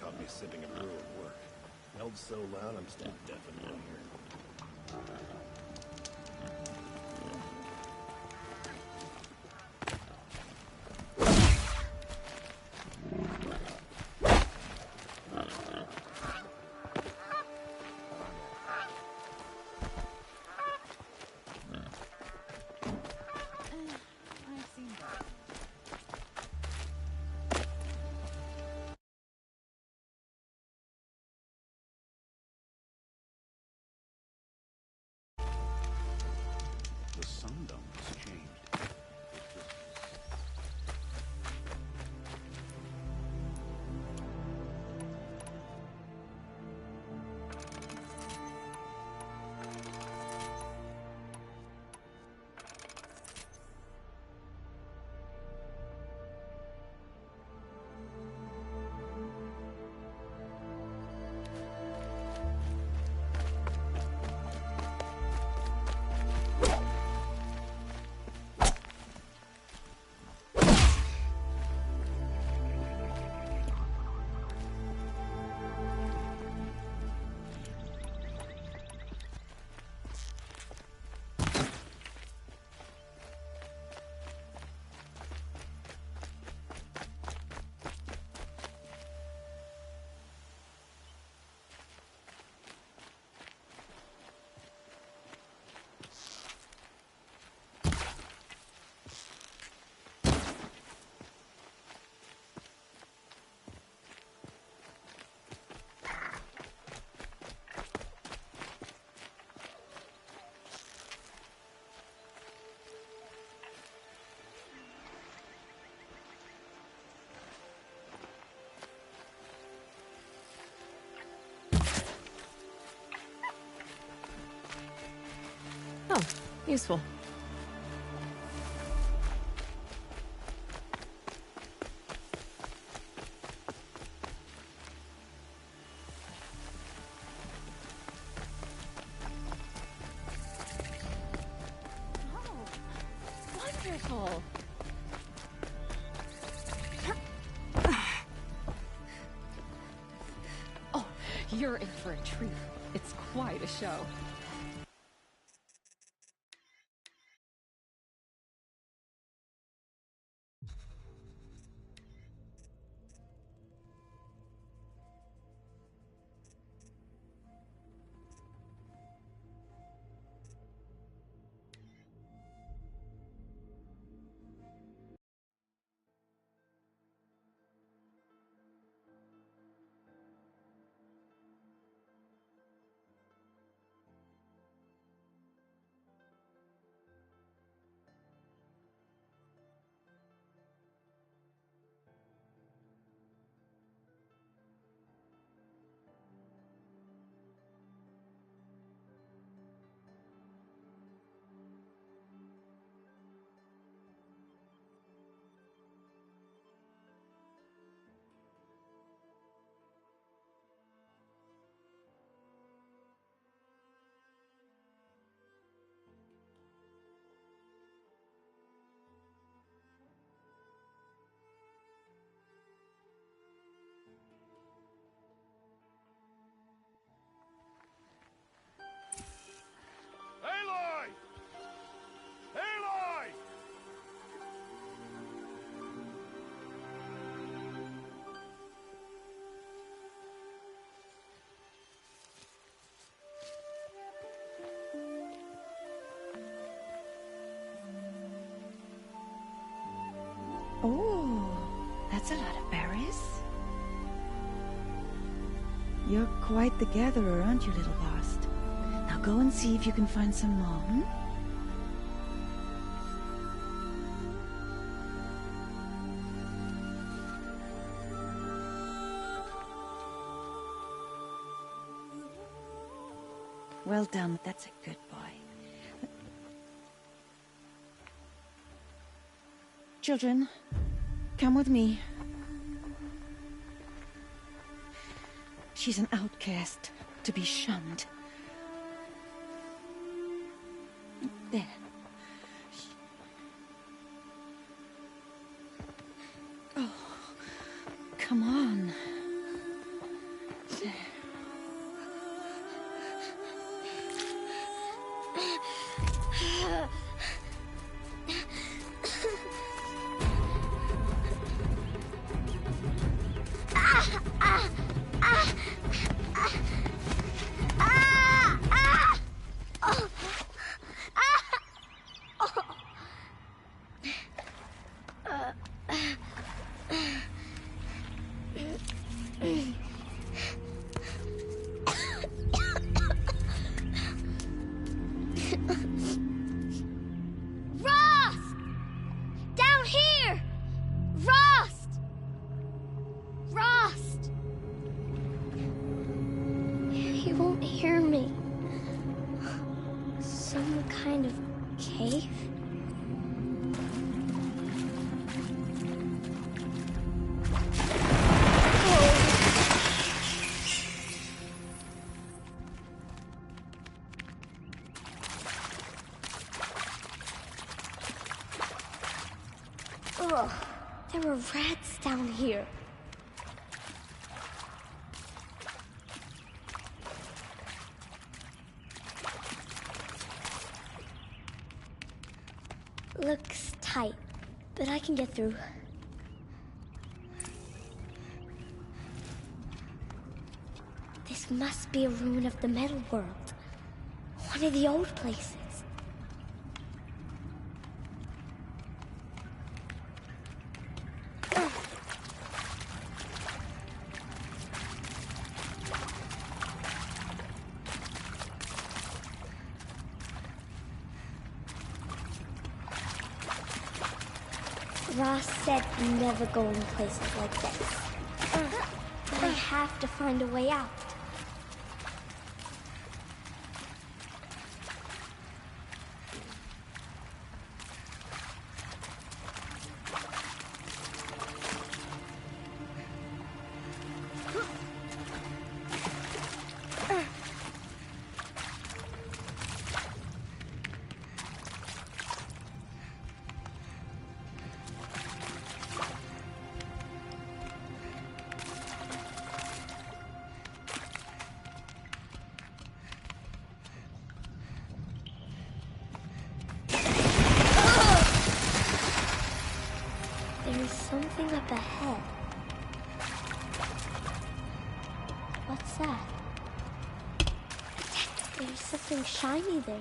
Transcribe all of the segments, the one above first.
caught me sipping a brew at work. Smelled so loud I'm still deaf in one ear. The Sundom has changed. Oh, useful. Oh, wonderful. Oh, you're in for a treat. It's quite a show. Aloy! Aloy! Oh, that's a lot of berries. You're quite the gatherer, aren't you, little Bast? Now go and see if you can find some more, hmm? Well done, that's a good boy. Children, come with me. She's an outcast, to be shunned. There. Oh, come on. won't hear me. Some kind of cave? Ugh, there were rats down here. Looks tight, but I can get through. This must be a ruin of the metal world. One of the old places. Ross said never go in places like this. But I have to find a way out. There's something up ahead. What's that? There's something shiny there.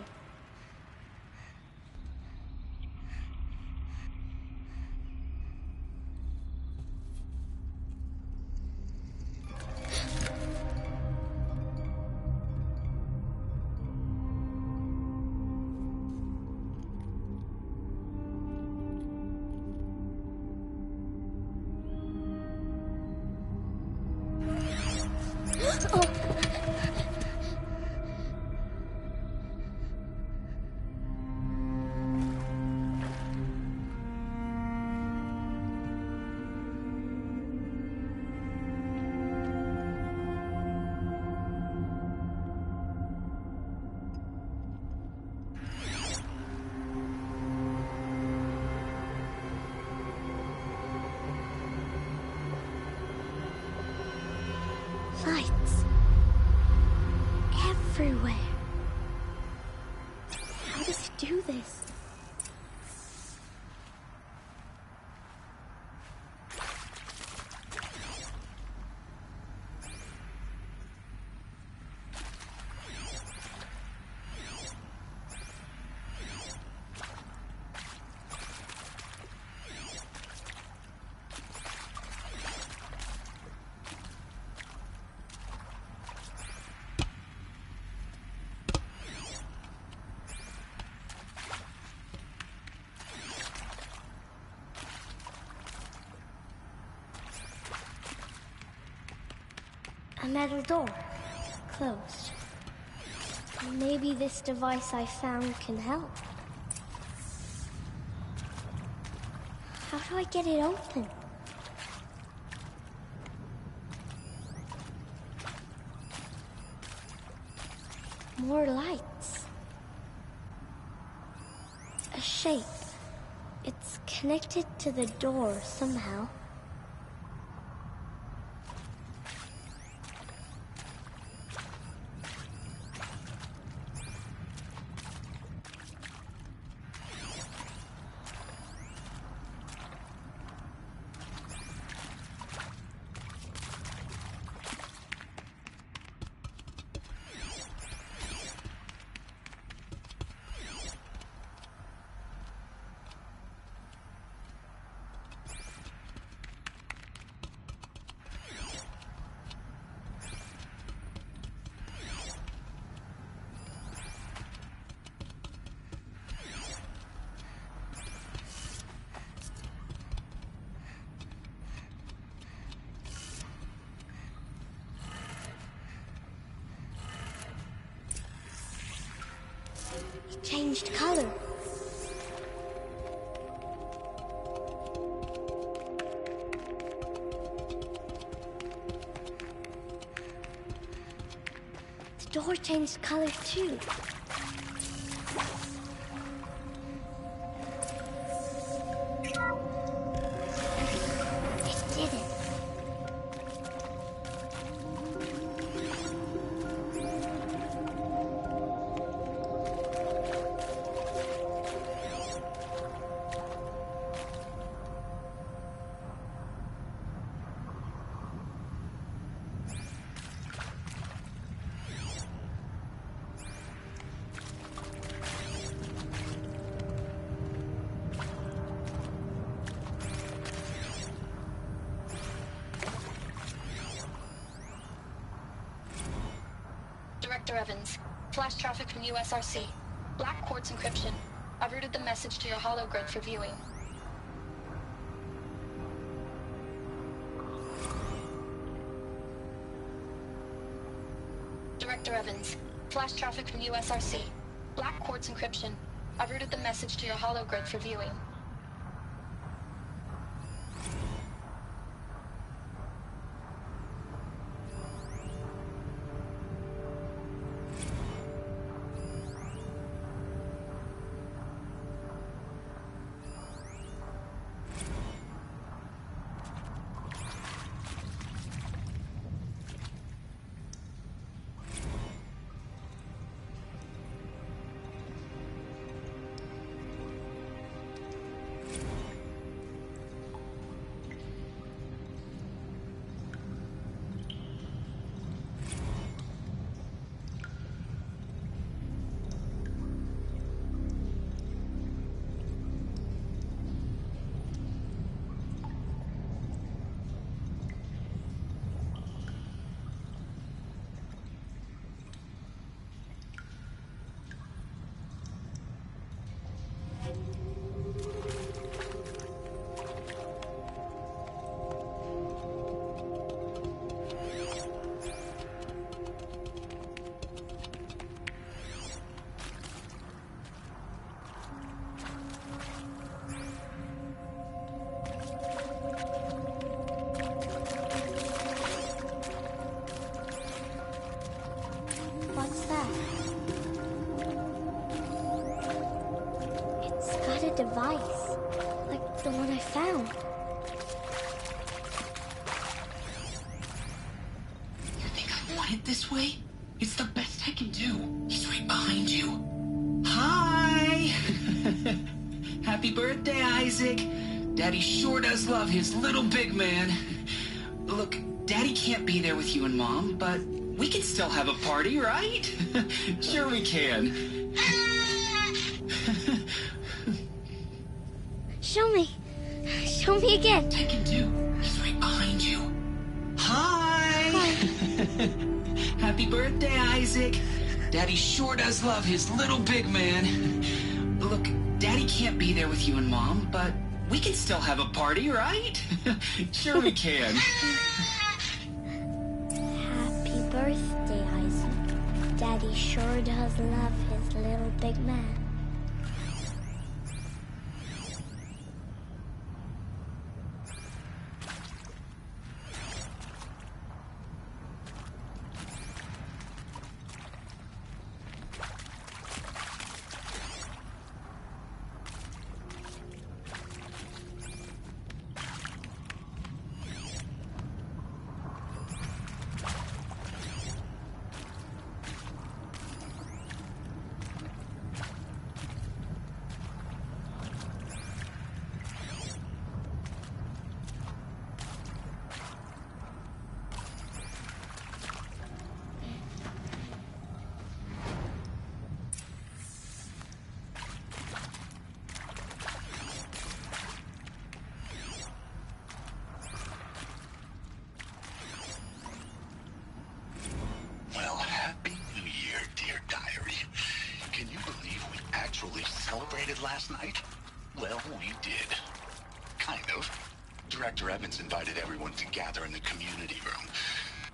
Lights. Everywhere. How does he do this? A metal door. Closed. Maybe this device I found can help. How do I get it open? More lights. A shape. It's connected to the door somehow. changed color. The door changed color too. It did it. Director Evans, flash traffic from USRC. Black quartz encryption. I've routed the message to your hologrid for viewing. Director Evans, flash traffic from USRC. Black quartz encryption. I've routed the message to your hologrid for viewing. What's that? It's got a device, like the one I found. You think I want it this way? It's the best I can do. He's right behind you. Hi! Happy birthday, Isaac. Daddy sure does love his little big man. Look, Daddy can't be there with you and Mom, but we can still have a party, right? Sure we can. Show me. Show me again. I can do. He's right behind you. Hi! Happy birthday, Isaac. Daddy sure does love his little big man. Look, Daddy can't be there with you and Mom, but we can still have a party, right? Sure we can. Happy birthday, Isaac. Daddy sure does love his little big man. Last night? Well, we did. Kind of. Director Evans invited everyone to gather in the community room.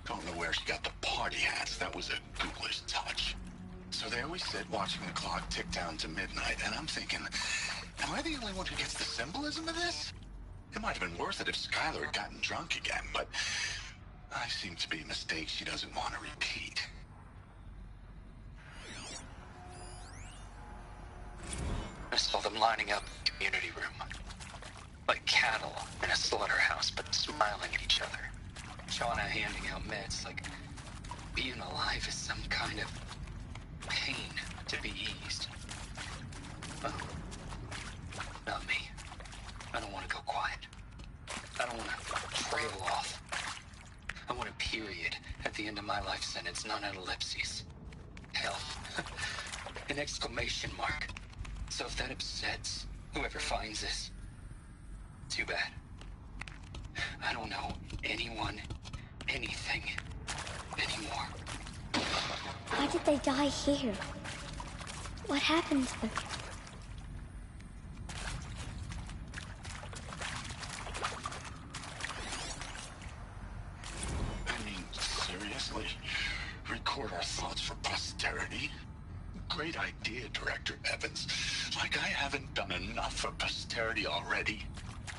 Don't know where she got the party hats. That was a ghoulish touch. So So there we sit, watching the clock tick down to midnight, and I'm thinking, am I the only one who gets the symbolism of this? It might have been worth it if Skylar had gotten drunk again, but I seem to be a mistake she doesn't want to repeat. I saw them lining up in the community room. Like cattle in a slaughterhouse, but smiling at each other. Shauna handing out meds like being alive is some kind of pain to be eased. Well, not me. I don't want to go quiet. I don't want to trail off. I want a period at the end of my life sentence, not an ellipses. Hell, an exclamation mark. So if that upsets whoever finds this, too bad. I don't know anyone, anything, anymore. Why did they die here? What happened to them? I mean, seriously? Record our thoughts for posterity? Great idea, Director Evans. Like I haven't done enough for posterity already.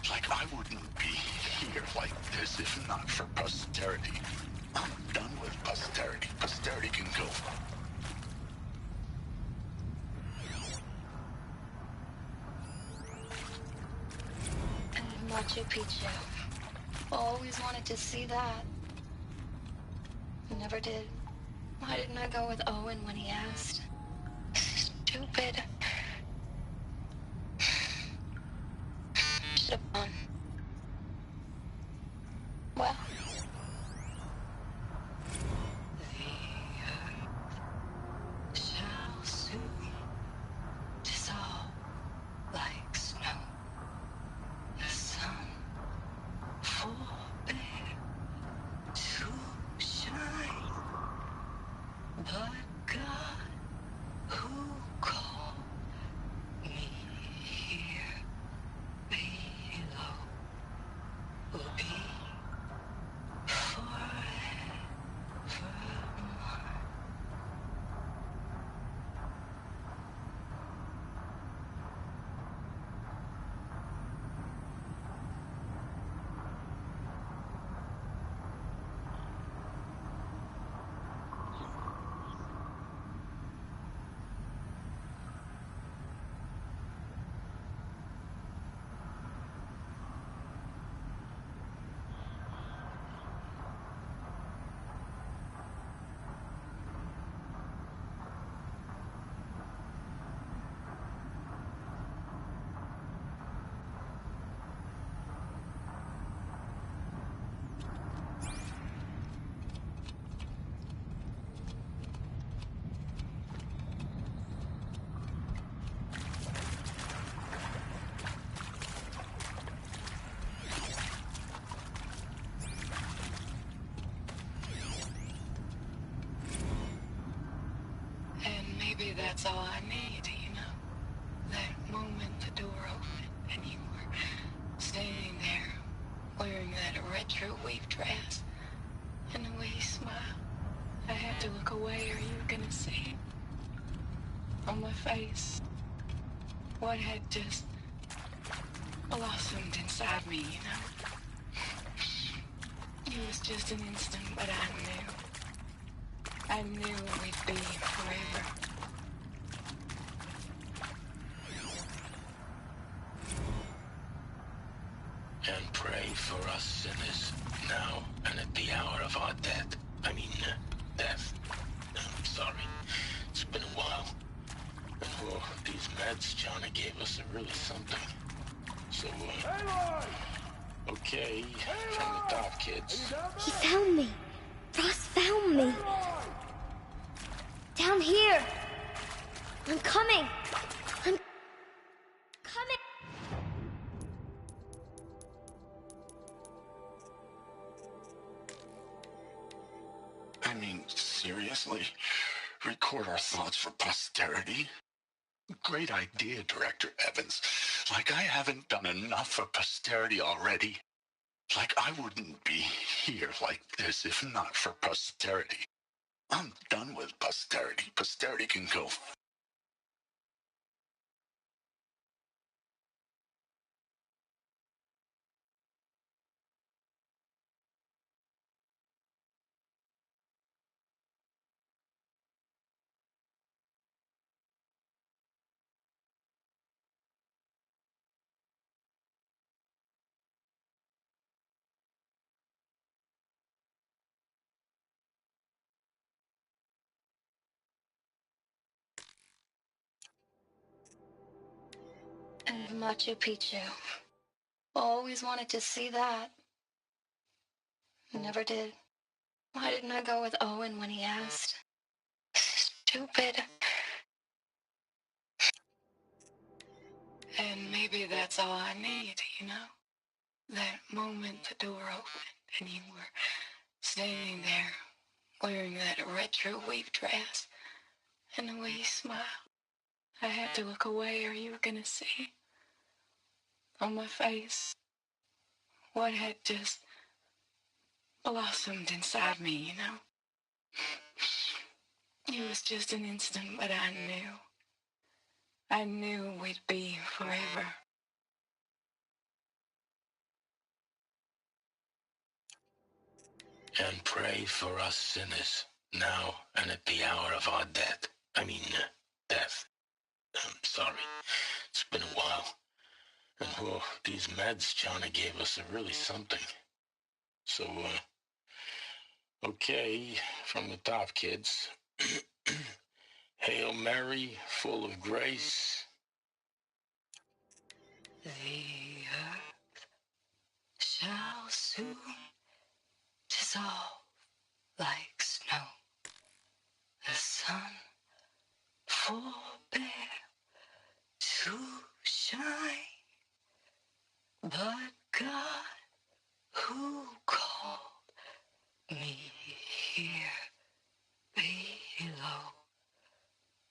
Like I wouldn't be here like this if not for posterity. I'm done with posterity. Posterity can go. And Machu Picchu. Always wanted to see that. Never did. Why didn't I go with Owen when he asked? Stupid. Should have gone. Well. The earth shall soon dissolve like snow. The sun forbear to shine. But God, who called me here below, will be forevermore. Maybe that's all I need, you know? That moment the door opened and you were standing there wearing that retro weave dress and the way you smiled. I had to look away or you were gonna see it on my face. What had just blossomed inside me, you know? It was just an instant, but I knew we'd be forever. And pray for us sinners, now and at the hour of our death. Death. I'm sorry. It's been a while. And these meds Johnny gave us are really something. So, okay, from the top, kids. He found me. Ross found me. Down here. I'm coming. I'm coming. I mean, seriously? Record our thoughts for posterity? Great idea, Director Evans. Like I haven't done enough for posterity already. Like I wouldn't be here like this if not for posterity. I'm done with posterity. Posterity can go. And Machu Picchu. Always wanted to see that. Never did. Why didn't I go with Owen when he asked? Stupid. And maybe that's all I need, you know? That moment the door opened and you were standing there wearing that retro weave dress and the way you smiled. I had to look away or you were gonna see on my face what had just blossomed inside me, you know? It was just an instant, but I knew. I knew we'd be forever. And pray for us sinners, now and at the hour of our death. Death. I'm sorry. It's been a while. And whoa, these meds Johnny gave us are really something. So, okay, from the top, kids. Hail Mary, full of grace. The earth shall soon dissolve like snow. The sun forbear to shine, but God who called me here below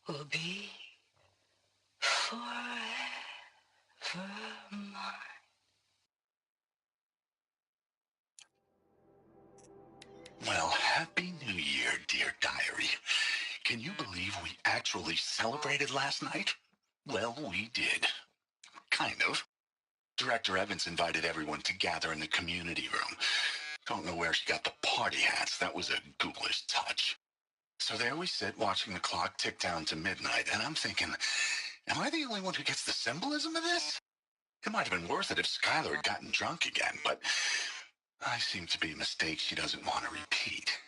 will be forever mine. Well, Happy New Year, dear diary. Can you believe we actually celebrated last night? Well, we did. Kind of. Director Evans invited everyone to gather in the community room. Don't know where she got the party hats. That was a ghoulish touch. So there we sit, watching the clock tick down to midnight, and I'm thinking, am I the only one who gets the symbolism of this? It might have been worth it if Skylar had gotten drunk again, but I seem to be a mistake she doesn't want to repeat.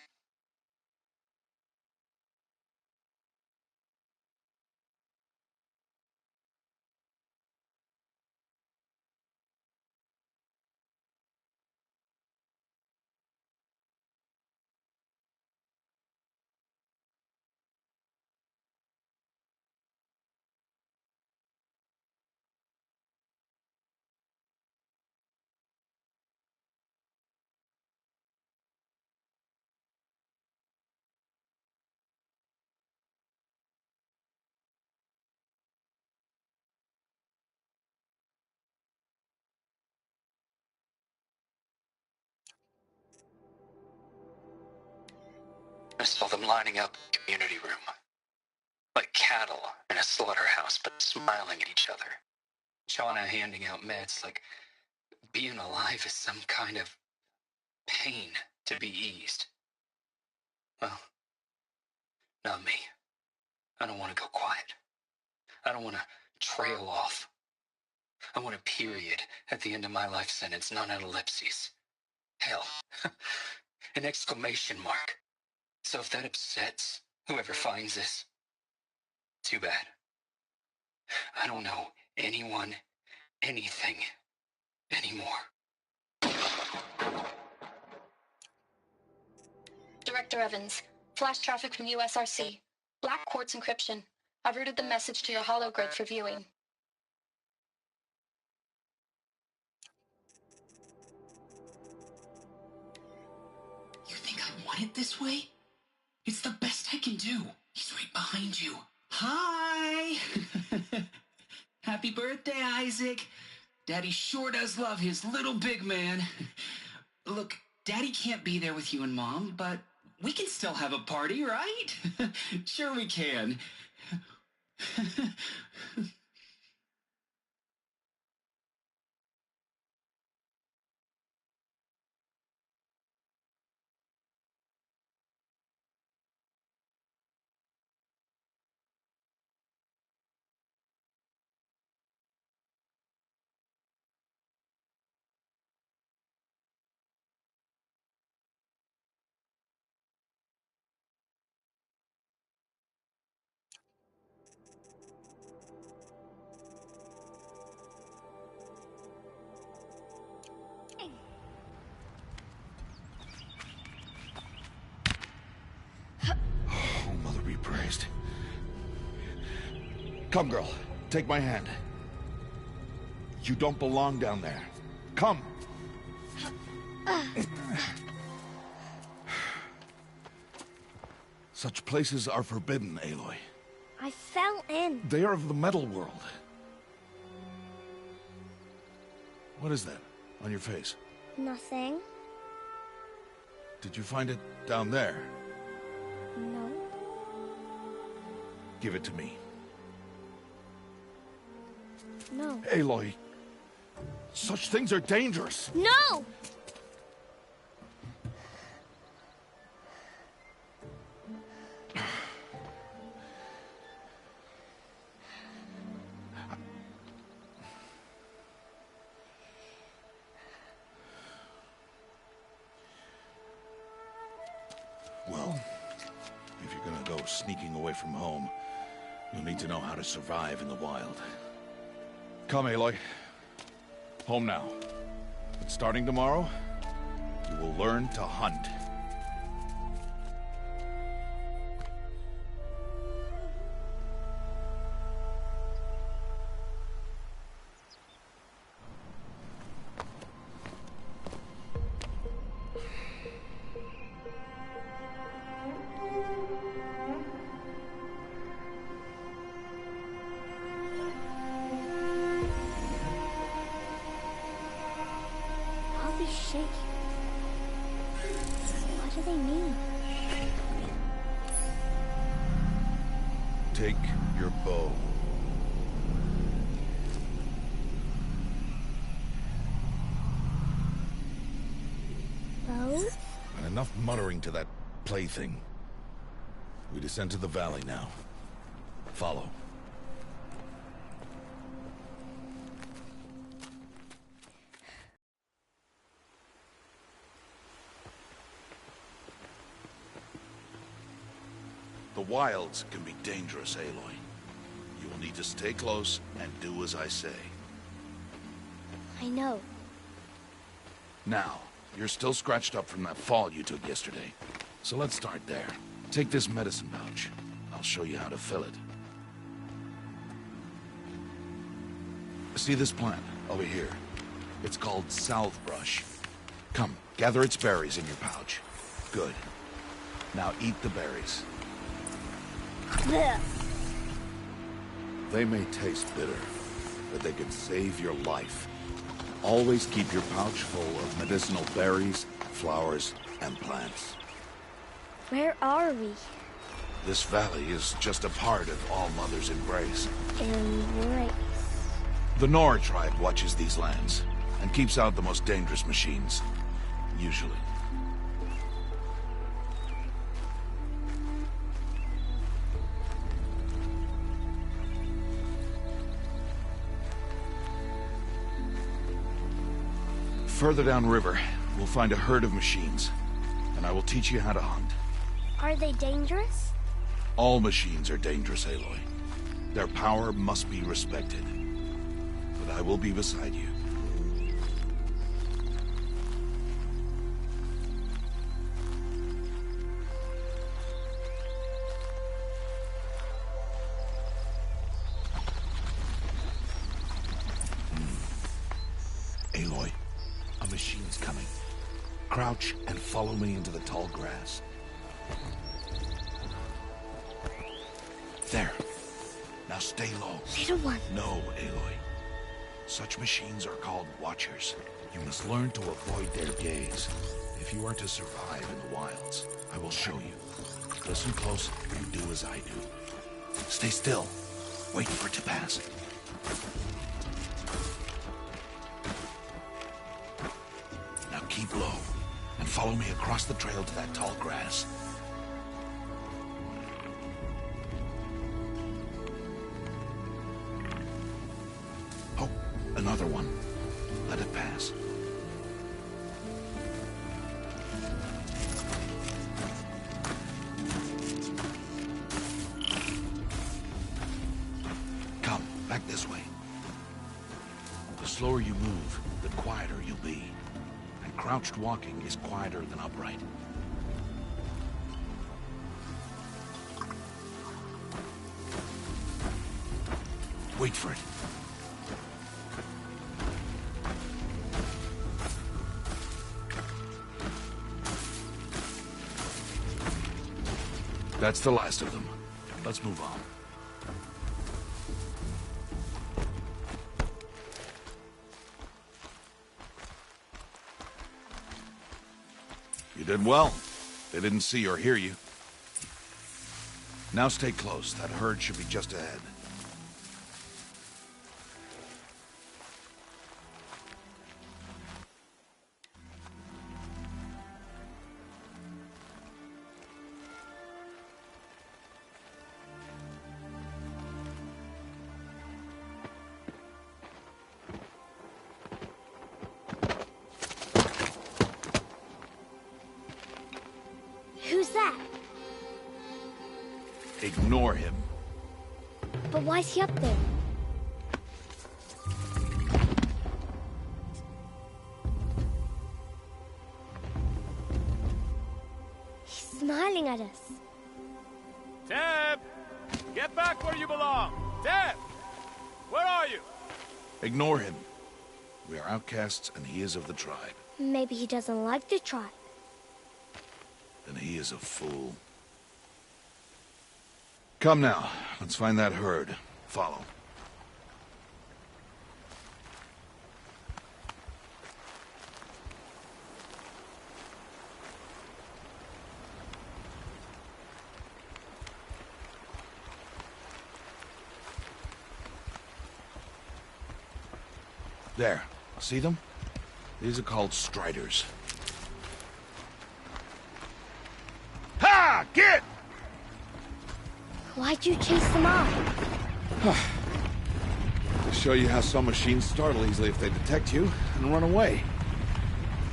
I saw them lining up in the community room, like cattle in a slaughterhouse, but smiling at each other. Shauna handing out meds like being alive is some kind of pain to be eased. Well, not me. I don't want to go quiet. I don't want to trail off. I want a period at the end of my life sentence, not an ellipses. Hell, an exclamation mark. So if that upsets whoever finds this, too bad. I don't know anyone, anything, anymore. Director Evans, flash traffic from USRC. Black quartz encryption. I've routed the message to your hologrid for viewing. You think I want it this way? It's the best I can do. He's right behind you. Hi! Happy birthday, Isaac. Daddy sure does love his little big man. Look, Daddy can't be there with you and Mom, but we can still have a party, right? Sure we can. Oh, Mother be praised. Come, girl. Take my hand. You don't belong down there. Come! Such places are forbidden, Aloy. I fell in. They are of the metal world. What is that on your face? Nothing. Did you find it down there? No. Give it to me. No. Aloy, such things are dangerous. No! Well, if you're gonna go sneaking away from home, you'll need to know how to survive in the wild. Come, Aloy. Home now. But starting tomorrow, you will learn to hunt. All these shapes. What do they mean? Take your bow. Bow? And enough muttering to that plaything. We descend to the valley now. Follow. The wilds can be dangerous, Aloy. You will need to stay close and do as I say. I know. Now, you're still scratched up from that fall you took yesterday. So let's start there. Take this medicine pouch. I'll show you how to fill it. See this plant over here? It's called salvebrush. Come, gather its berries in your pouch. Good. Now eat the berries. Blech. They may taste bitter, but they could save your life. Always keep your pouch full of medicinal berries, flowers, and plants. Where are we? This valley is just a part of All Mother's embrace. Embrace. The Nora tribe watches these lands and keeps out the most dangerous machines. Usually. Further downriver, we'll find a herd of machines, and I will teach you how to hunt. Are they dangerous? All machines are dangerous, Aloy. Their power must be respected. But I will be beside you. Aloy, a machine's coming. Crouch and follow me into the tall grass. There. Now stay low. Little one. No, Aloy. Such machines are called Watchers. You must learn to avoid their gaze. If If you are to survive in the wilds, I will show you. Listen close and do as I do. Stay still. Wait for it to pass. Now keep low and follow me across the trail to that tall grass. Oh, another one. Let it pass. Back this way. The slower you move, the quieter you'll be. And crouched walking is quieter than upright. Wait for it. That's the last of them. Let's move on. You did well. They didn't see or hear you. Now stay close. That herd should be just ahead. Who's that? Ignore him. But why's he up there? He's smiling at us. Teb! Get back where you belong! Teb! Where are you? Ignore him. We are outcasts and he is of the tribe. Maybe he doesn't like the tribe. Then he is a fool. Come now, let's find that herd. Follow. There. See them? These are called striders. Ha! Get! Why'd you chase them off? To show you how some machines startle easily if they detect you and run away.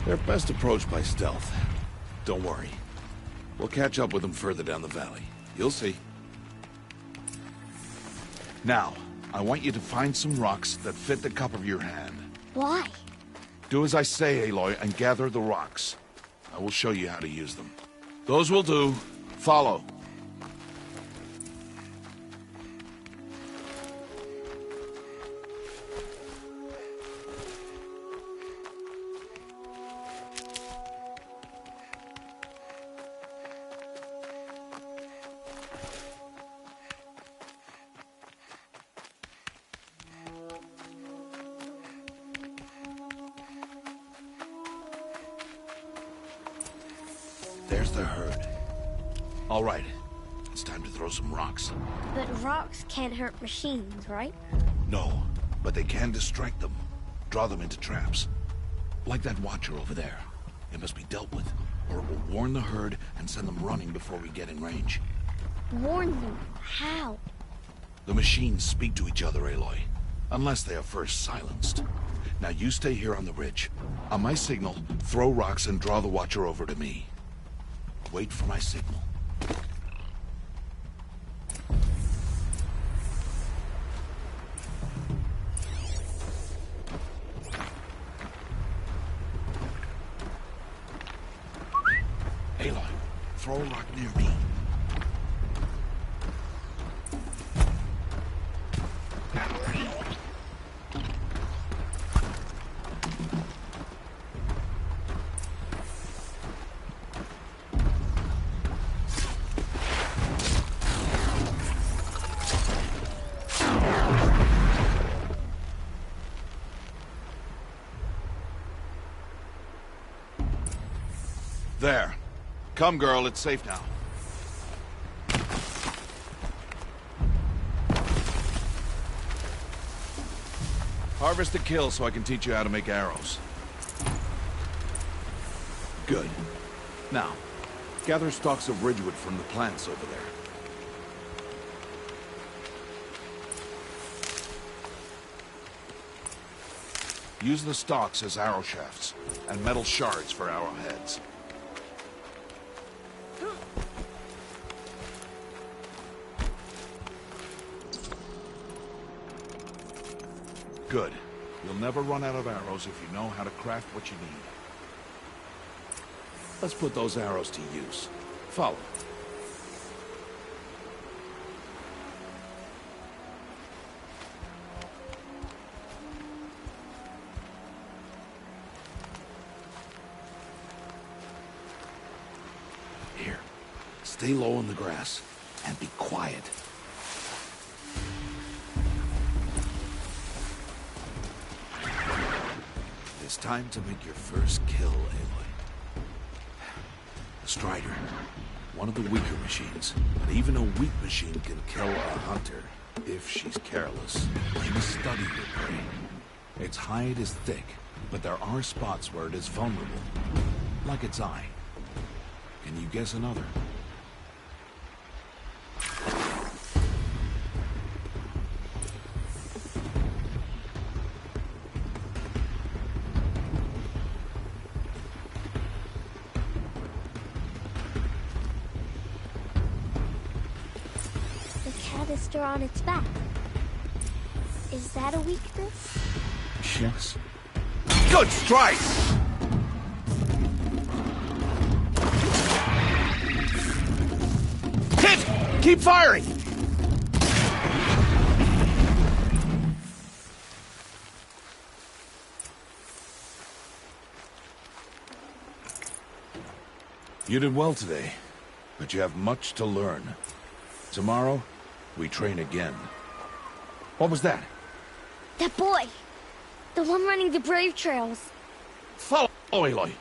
They're best approached by stealth. Don't worry. We'll catch up with them further down the valley. You'll see. Now, I want you to find some rocks that fit the cup of your hand. Why? Do as I say, Aloy, and gather the rocks. I will show you how to use them. Those will do. Follow. There's the herd. All right. It's time to throw some rocks. But rocks can't hurt machines, right? No, but they can distract them. Draw them into traps. Like that watcher over there. It must be dealt with, or it will warn the herd and send them running before we get in range. Warn them? How? The machines speak to each other, Aloy. Unless they are first silenced. Now you stay here on the ridge. On my signal, throw rocks and draw the watcher over to me. Wait for my signal. Aloy, throw a rock near me. There. Come, girl, it's safe now. Harvest and kill so I can teach you how to make arrows. Good. Now, gather stalks of ridgewood from the plants over there. Use the stalks as arrow shafts, and metal shards for arrowheads. Good. You'll never run out of arrows if you know how to craft what you need. Let's put those arrows to use. Follow. Here. Stay low in the grass and be quiet. It's time to make your first kill, Aloy. The Strider. One of the weaker machines. But even a weak machine can kill a hunter, if she's careless. You must study your prey. Its hide is thick, but there are spots where it is vulnerable. Like its eye. Can you guess another? On its back. Is that a weakness? Yes. Good strike! Hit! Keep firing! You did well today, but you have much to learn. Tomorrow, we train again. What was that? That boy! The one running the brave trails. Follow, Aloy!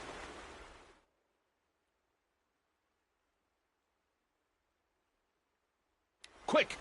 Quick!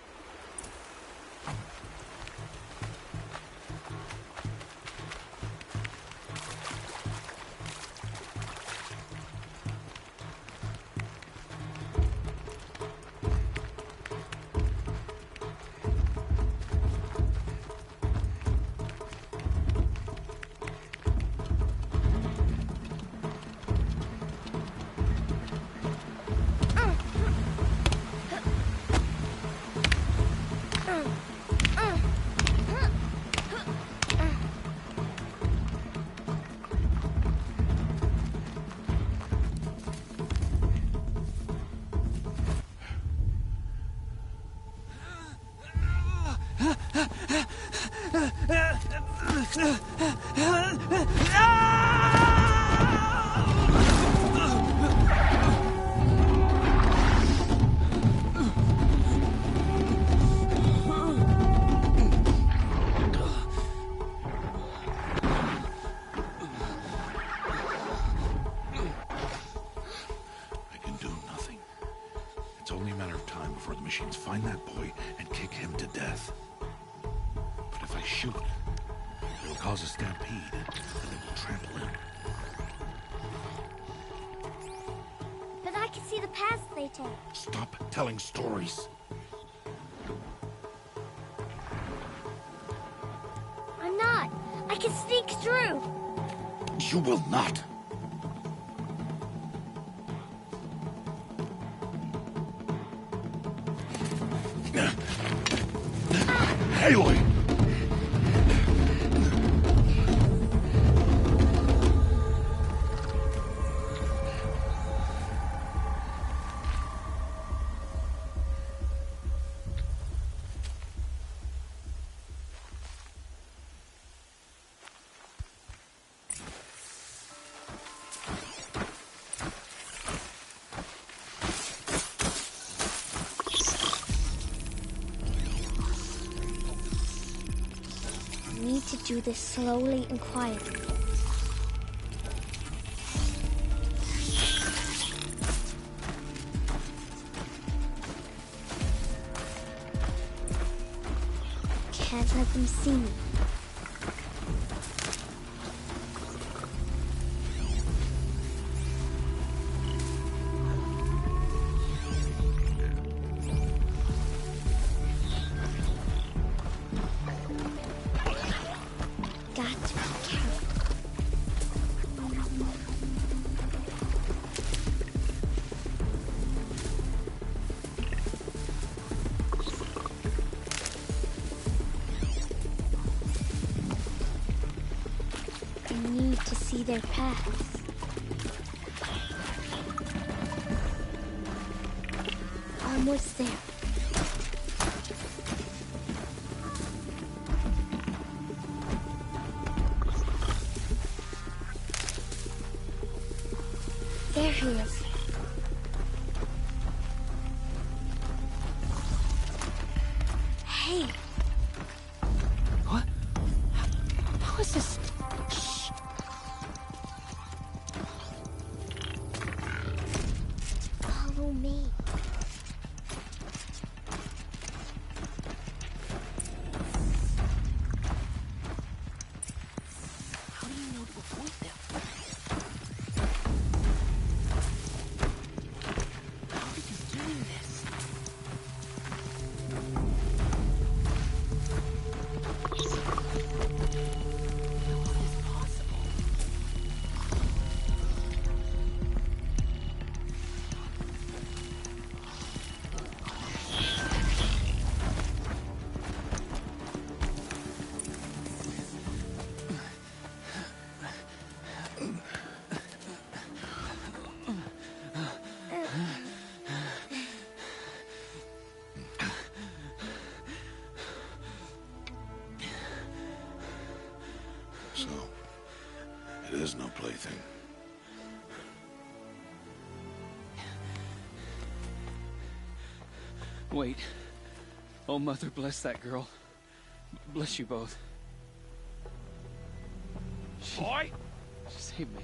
Find that boy and kick him to death. But if I shoot, it'll cause a stampede, and it will trample him. But I can see the paths they take. Stop telling stories. I'm not. I can sneak through. You will not. Aloy! To do this slowly and quietly. can't let them see me. Got to be careful. I need to see their paths. Almost there. There he is. Hey. What? How is this? Follow me. How do you know to avoid them? How did you do this? How is this possible? So, it is no plaything. Wait. Oh, Mother, bless that girl. Bless you both. Boy! She saved me.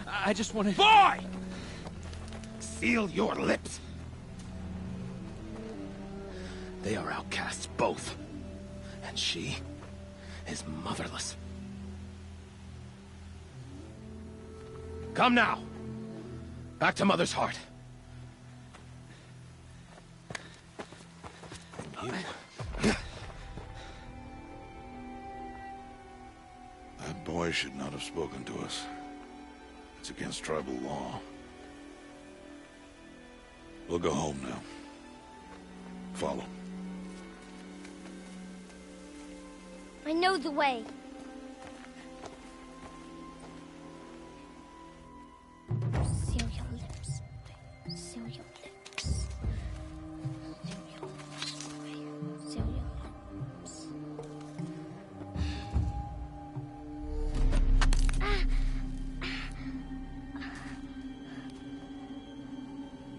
I just wanted... Boy! Seal your lips. They are outcasts, both. And she is motherless. Come now. Back to Mother's heart. That boy should not have spoken to us. It's against tribal law. We'll go home now. Follow. I know the way. Seal your lips. Seal your lips. Seal your lips. Seal your lips.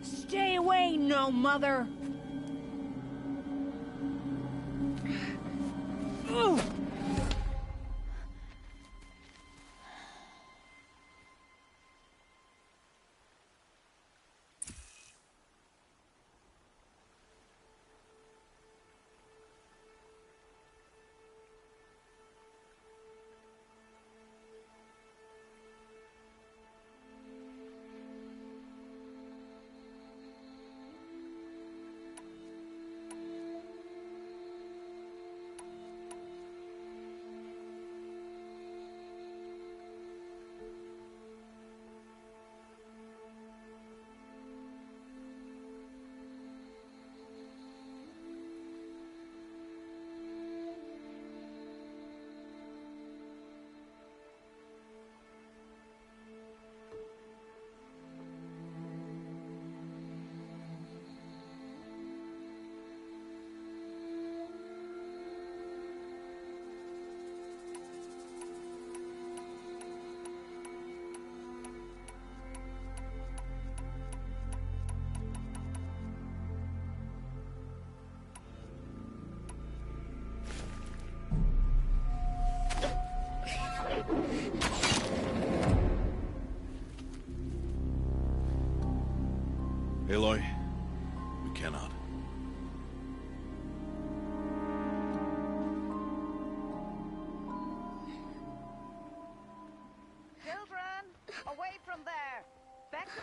Stay away, no mother. Ooh. Aloy, we cannot.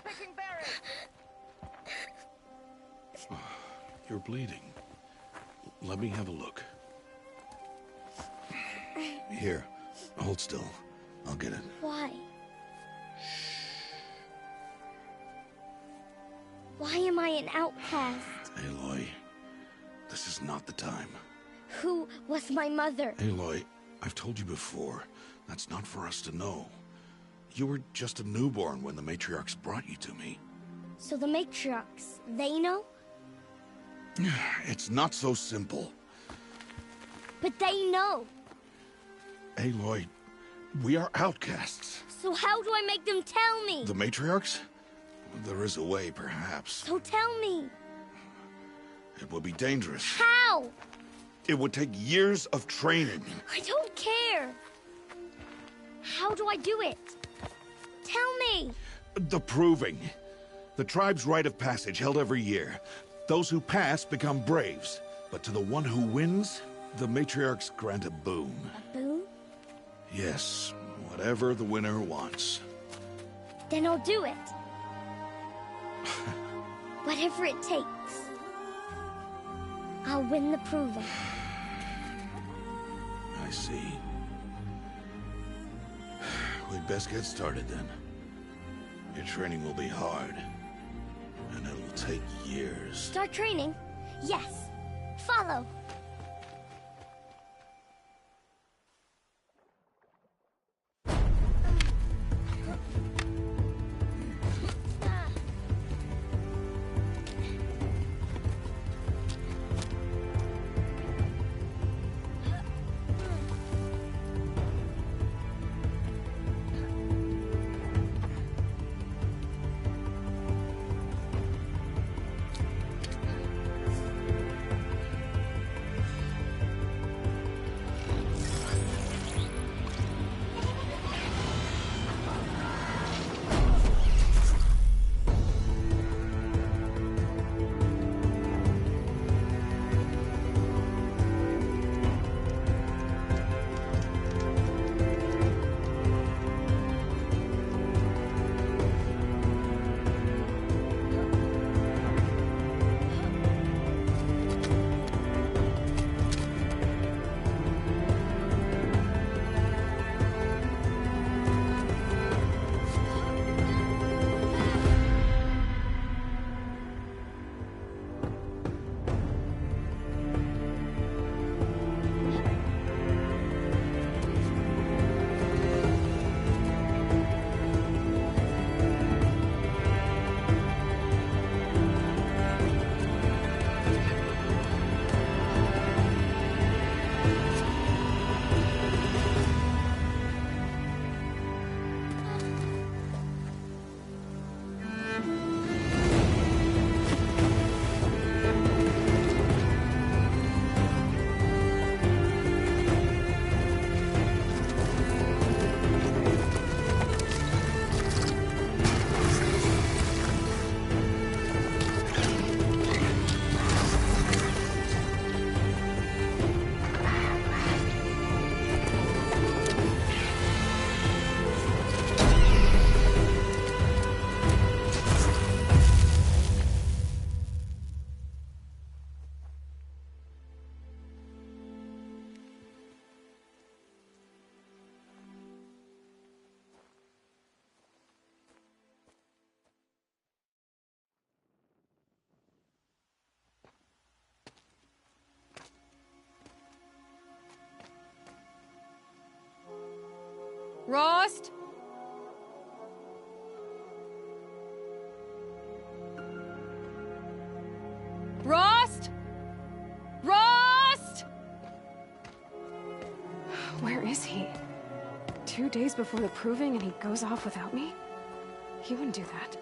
picking berries. You're bleeding. Let me have a look. Here, hold still. I'll get it. Why? Why am I an outcast? Aloy, this is not the time. Who was my mother? Aloy, I've told you before, that's not for us to know. You were just a newborn when the matriarchs brought you to me. So the matriarchs, they know? It's not so simple. But they know. Aloy, we are outcasts. So how do I make them tell me? The matriarchs? There is a way, perhaps. So tell me. It would be dangerous. How? It would take years of training. I don't care. How do I do it? Tell me. The proving. The tribe's rite of passage held every year. Those who pass become braves. But to the one who wins, the matriarchs grant a boon. A boon? Yes, whatever the winner wants. Then I'll do it. Whatever it takes. I'll win the proving. I see. We'd best get started then. Your training will be hard. And it'll take years. Start training? Yes. Follow. Rost? Rost? Rost? Where is he? 2 days before the proving and he goes off without me? He wouldn't do that.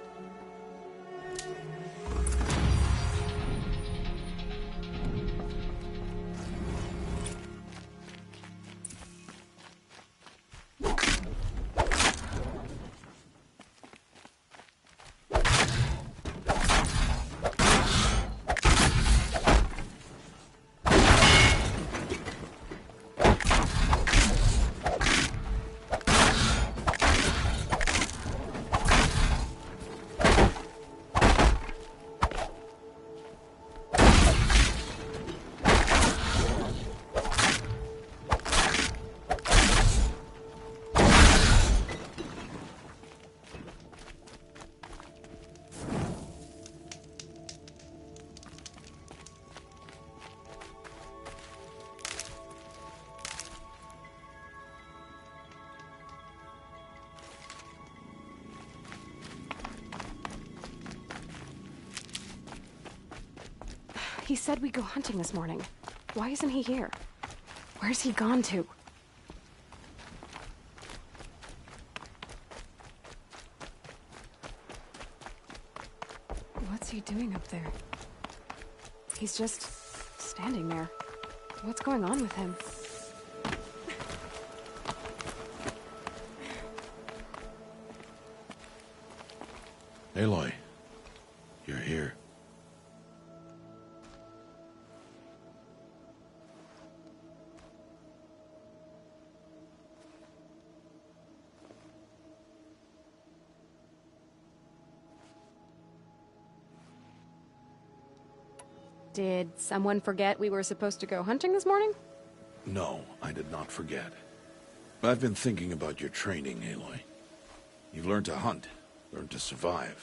He said we'd go hunting this morning. Why isn't he here? Where's he gone to? What's he doing up there? He's just standing there. What's going on with him? Aloy, you're here. Did someone forget we were supposed to go hunting this morning? No, I did not forget. I've been thinking about your training, Aloy. You've learned to hunt, learned to survive.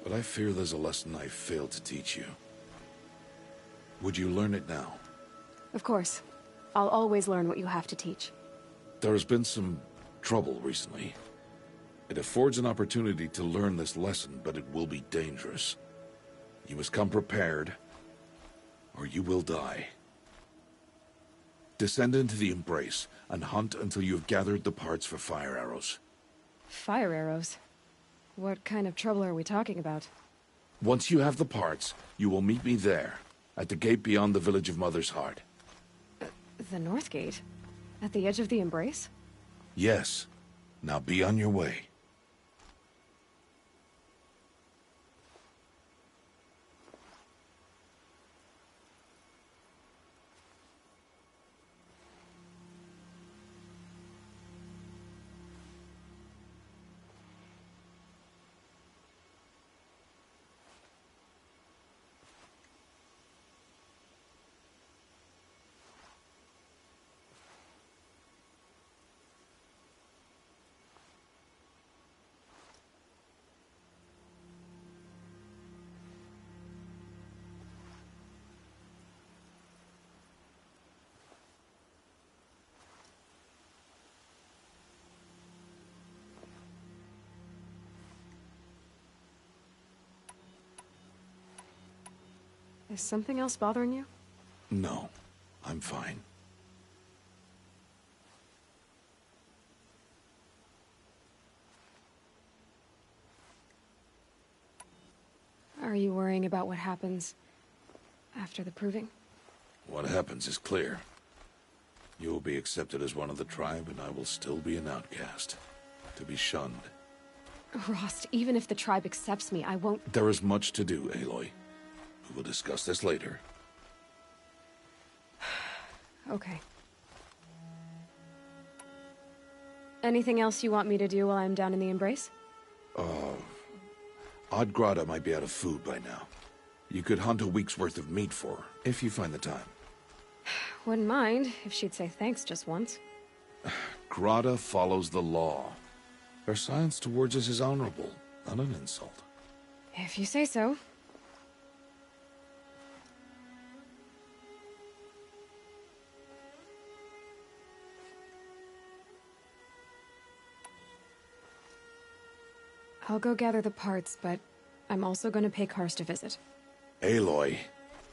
But I fear there's a lesson I failed to teach you. Would you learn it now? Of course. I'll always learn what you have to teach. There has been some trouble recently. It affords an opportunity to learn this lesson, but it will be dangerous. You must come prepared, or you will die. Descend into the Embrace, and hunt until you have gathered the parts for fire arrows. Fire arrows? What kind of trouble are we talking about? Once you have the parts, you will meet me there, at the gate beyond the village of Mother's Heart. The North Gate? At the edge of the Embrace? Yes. Now be on your way. Is something else bothering you? No, I'm fine. Are you worrying about what happens after the proving? What happens is clear. You will be accepted as one of the tribe, and I will still be an outcast, to be shunned. Rost, even if the tribe accepts me, I won't— There is much to do, Aloy. We will discuss this later. Okay. Anything else you want me to do while I'm down in the Embrace? Oddgrada might be out of food by now. You could hunt a week's worth of meat for her, if you find the time. Wouldn't mind if she'd say thanks just once. Grada follows the law. Her silence towards us is honorable, not an insult. If you say so. I'll go gather the parts, but I'm also going to pay Karst a visit. Aloy,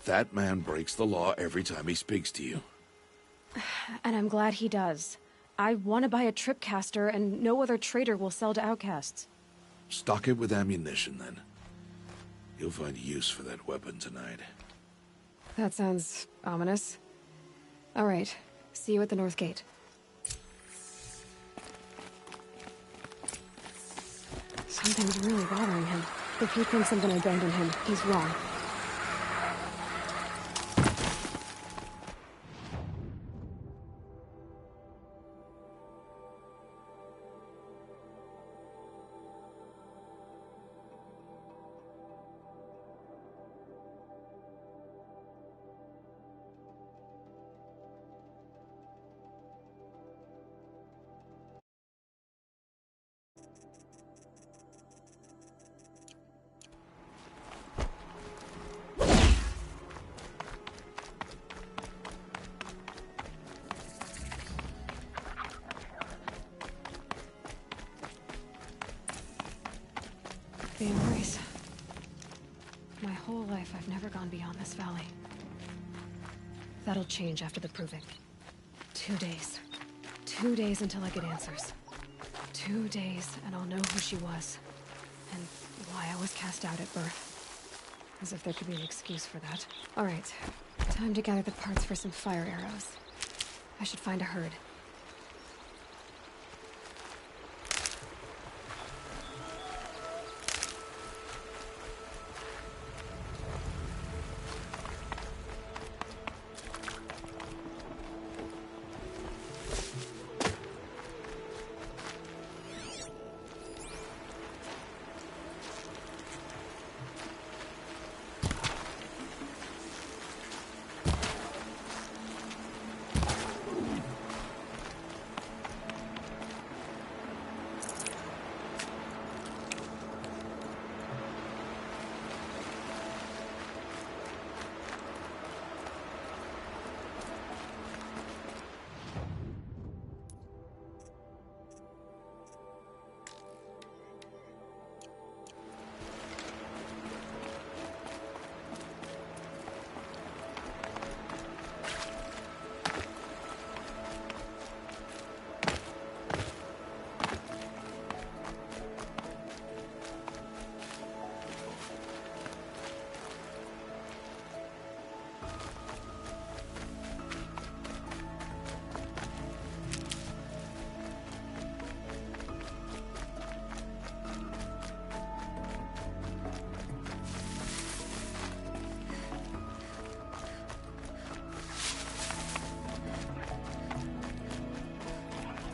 that man breaks the law every time he speaks to you. And I'm glad he does. I want to buy a tripcaster, and no other trader will sell to outcasts. Stock it with ammunition, then. You'll find use for that weapon tonight. That sounds ominous. All right. See you at the North Gate. Something's really bothering him. If he thinks I'm gonna abandon him, he's wrong. The Embrace. My whole life, I've never gone beyond this valley. That'll change after the proving. 2 days. 2 days until I get answers. 2 days, and I'll know who she was. And why I was cast out at birth. As if there could be an excuse for that. Alright. Time to gather the parts for some fire arrows. I should find a herd.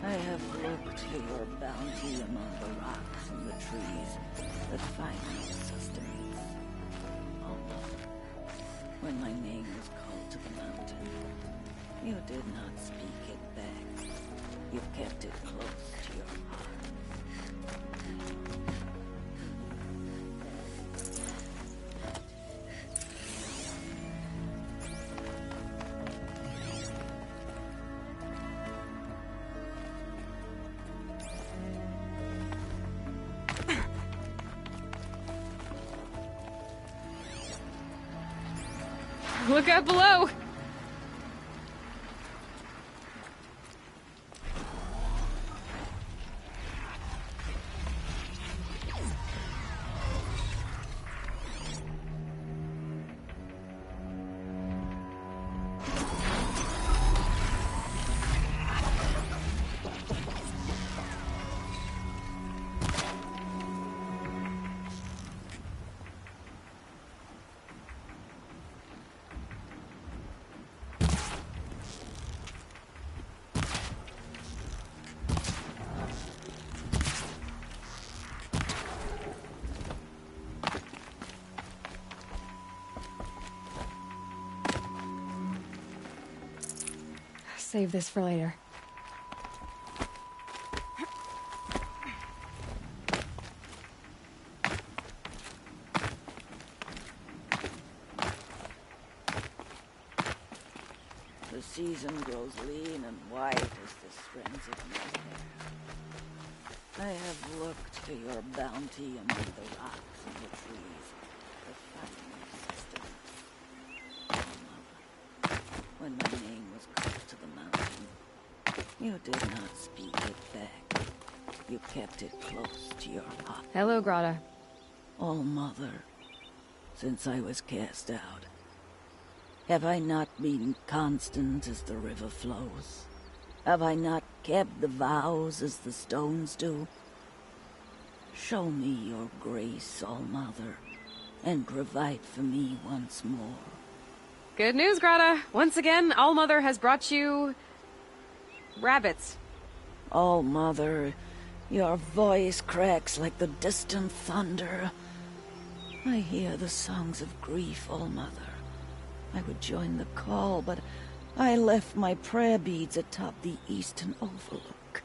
I have looked for your bounty among the rocks and the trees that find no sustenance. Oh, when my name was called to the mountain, you did not speak it back. You kept it close to your heart. Look out below! Save this for later. The season grows lean and white as the strands of my hair. I have looked for your bounty among the rocks and the trees, to find no sustenance. When my name was called to the mountain, you did not speak it back. You kept it close to your heart. Hello, Grata. Oh, Mother, since I was cast out, have I not been constant as the river flows? Have I not kept the vows as the stones do? Show me your grace, All Mother, and provide for me once more. Good news, Grata. Once again, All Mother has brought you... rabbits. All Mother, your voice cracks like the distant thunder. I hear the songs of grief, All Mother. I would join the call, but I left my prayer beads atop the eastern overlook.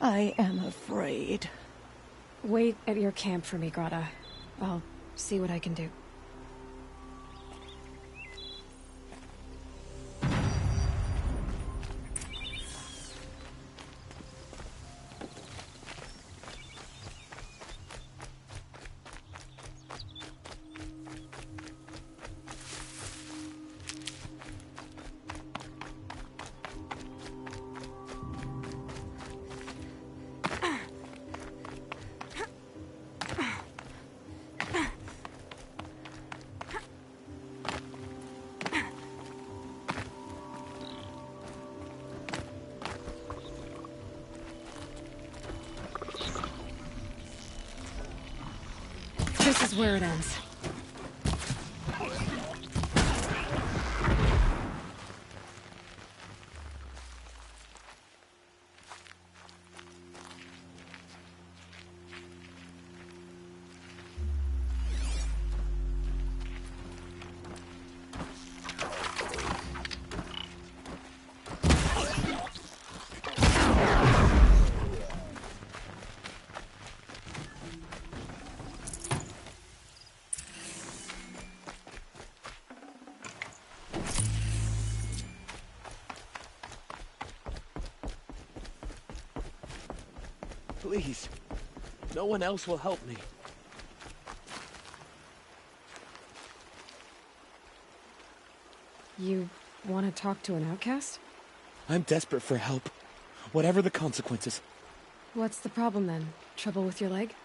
I am afraid. Wait at your camp for me, Grata. I'll see what I can do. This is where it ends. Please. No one else will help me. You want to talk to an outcast? I'm desperate for help. Whatever the consequences. What's the problem then? Trouble with your leg?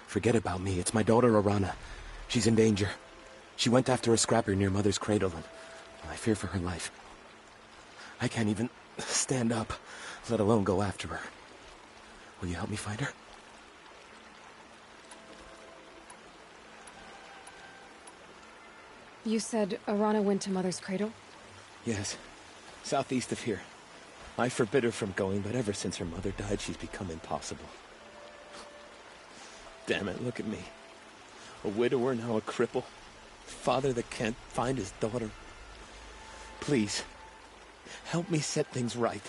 Forget about me. It's my daughter, Arana. She's in danger. She went after a scrapper near Mother's cradle, and I fear for her life. I can't even stand up, let alone go after her. Will you help me find her? You said Arana went to Mother's cradle? Yes. Southeast of here. I forbid her from going, but ever since her mother died, she's become impossible. Damn it, look at me. A widower, now a cripple. Father that can't find his daughter. Please, help me set things right.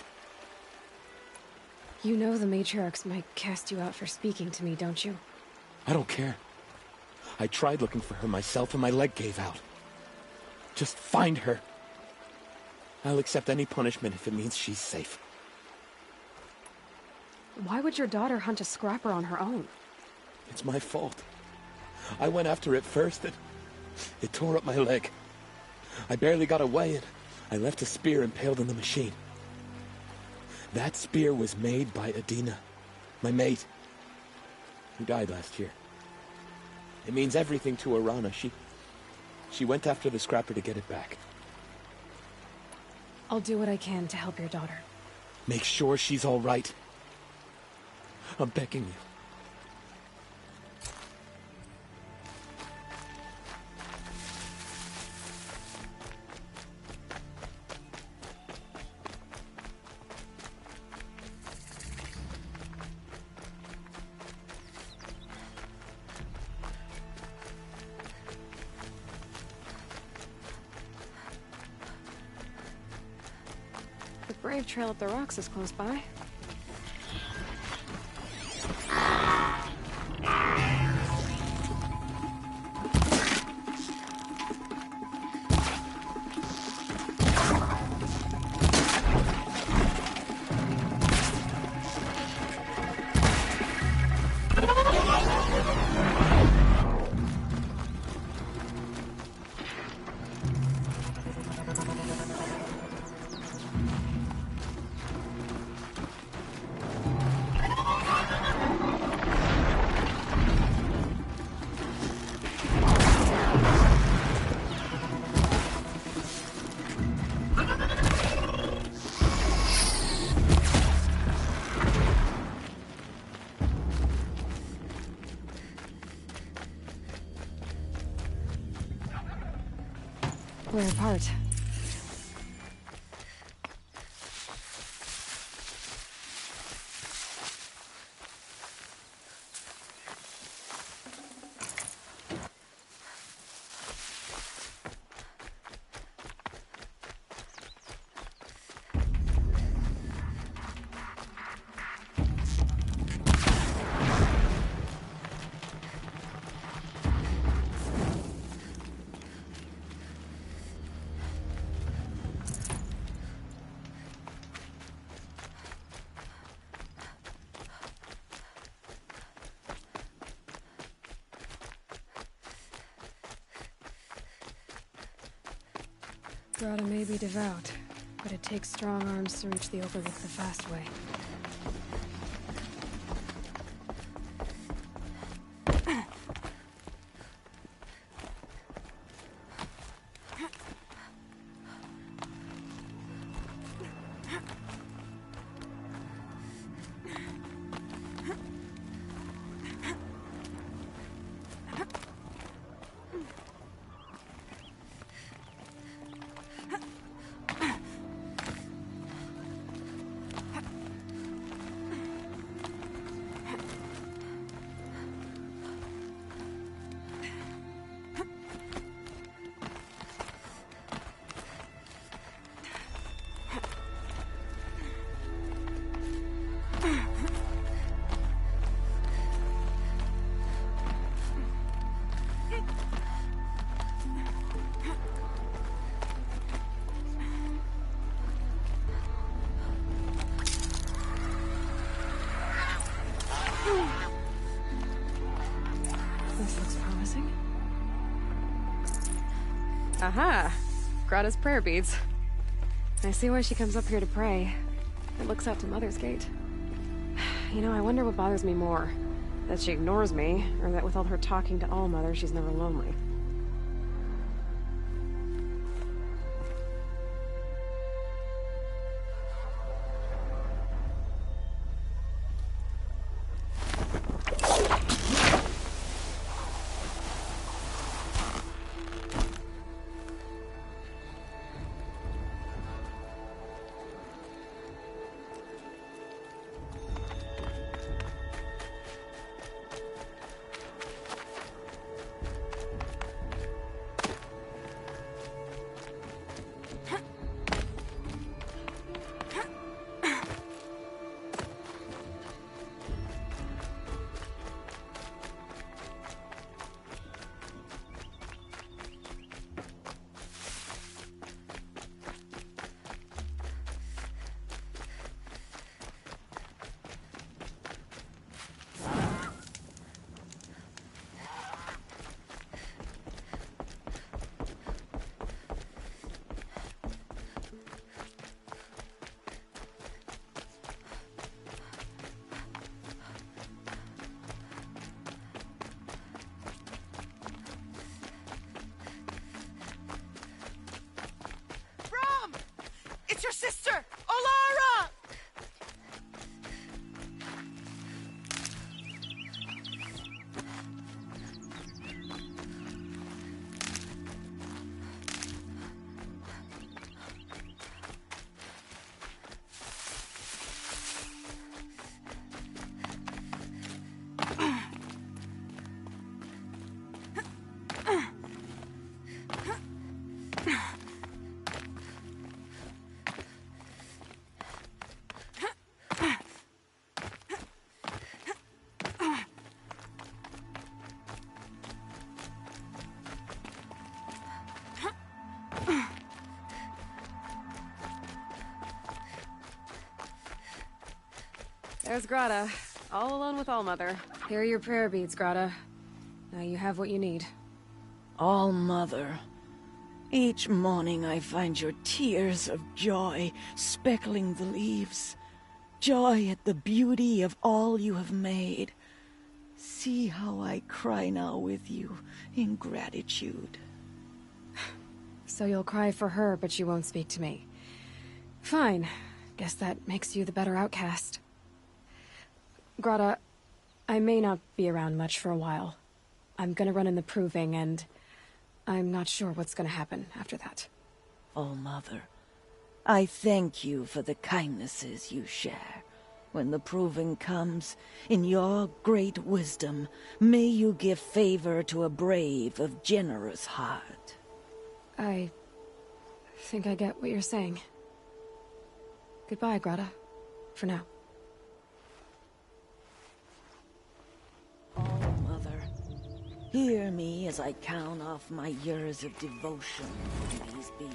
You know the matriarchs might cast you out for speaking to me, don't you? I don't care. I tried looking for her myself and my leg gave out. Just find her. I'll accept any punishment if it means she's safe. Why would your daughter hunt a scrapper on her own? It's my fault. I went after it first and it tore up my leg. I barely got away and I left a spear impaled in the machine. That spear was made by Adina, my mate, who died last year. It means everything to Arana. She went after the scrapper to get it back. I'll do what I can to help your daughter. Make sure she's all right. I'm begging you. The Brave Trail up the rocks is close by. We're apart. Grata may be devout, but it takes strong arms to reach the Overlook the fast way. something? Aha! Grata's prayer beads. I see why she comes up here to pray. It looks out to Mother's Gate. You know, I wonder what bothers me more. That she ignores me, or that with all her talking to All-Mother, she's never lonely. It's your sister, Olara! There's Grata, all alone with All-Mother. Here are your prayer beads, Grata. Now you have what you need. All-Mother, each morning I find your tears of joy speckling the leaves. Joy at the beauty of all you have made. See how I cry now with you in gratitude. So you'll cry for her, but you won't speak to me. Fine. Guess that makes you the better outcast. Grata, I may not be around much for a while. I'm gonna run in the proving, and I'm not sure what's gonna happen after that. All-Mother, I thank you for the kindnesses you share. When the proving comes, in your great wisdom, may you give favor to a brave of generous heart. I think I get what you're saying. Goodbye, Grata. For now. All-Mother, hear me as I count off my years of devotion to these beads.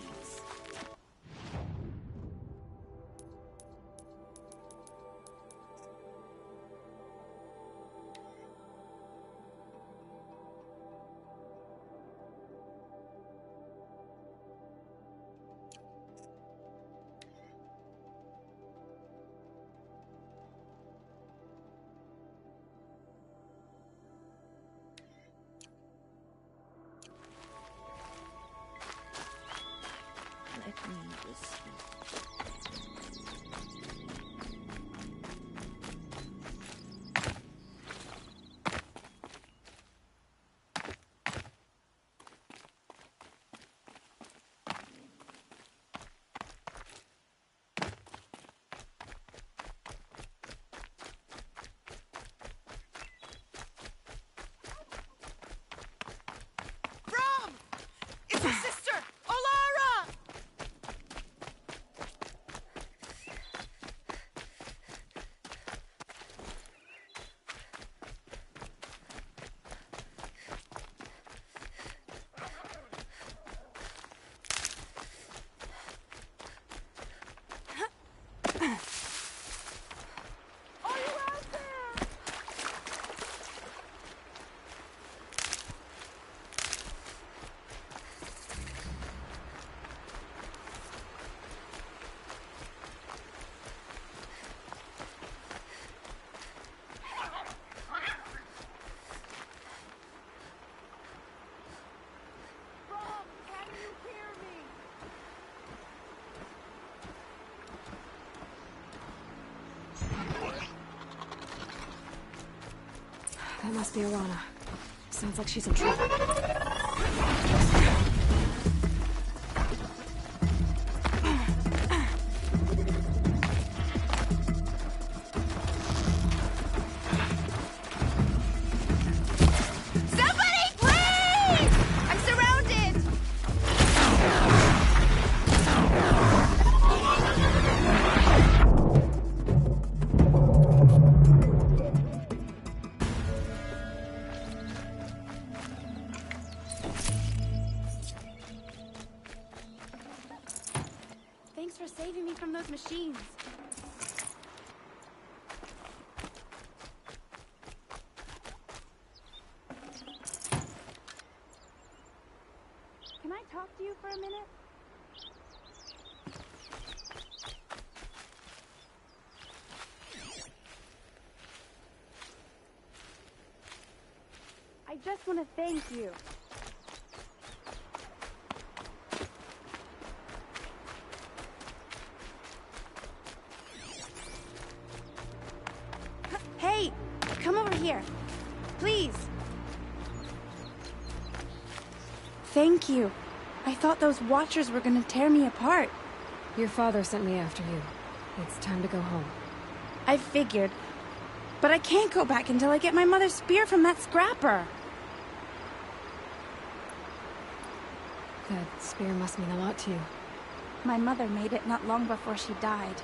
That must be Arana. Sounds like she's in trouble. Thanks for saving me from those machines. Can I talk to you for a minute? I just want to thank you. Hey, come over here. Please. Thank you. I thought those Watchers were gonna tear me apart. Your father sent me after you. It's time to go home. I figured. But I can't go back until I get my mother's spear from that scrapper. That spear must mean a lot to you. My mother made it not long before she died.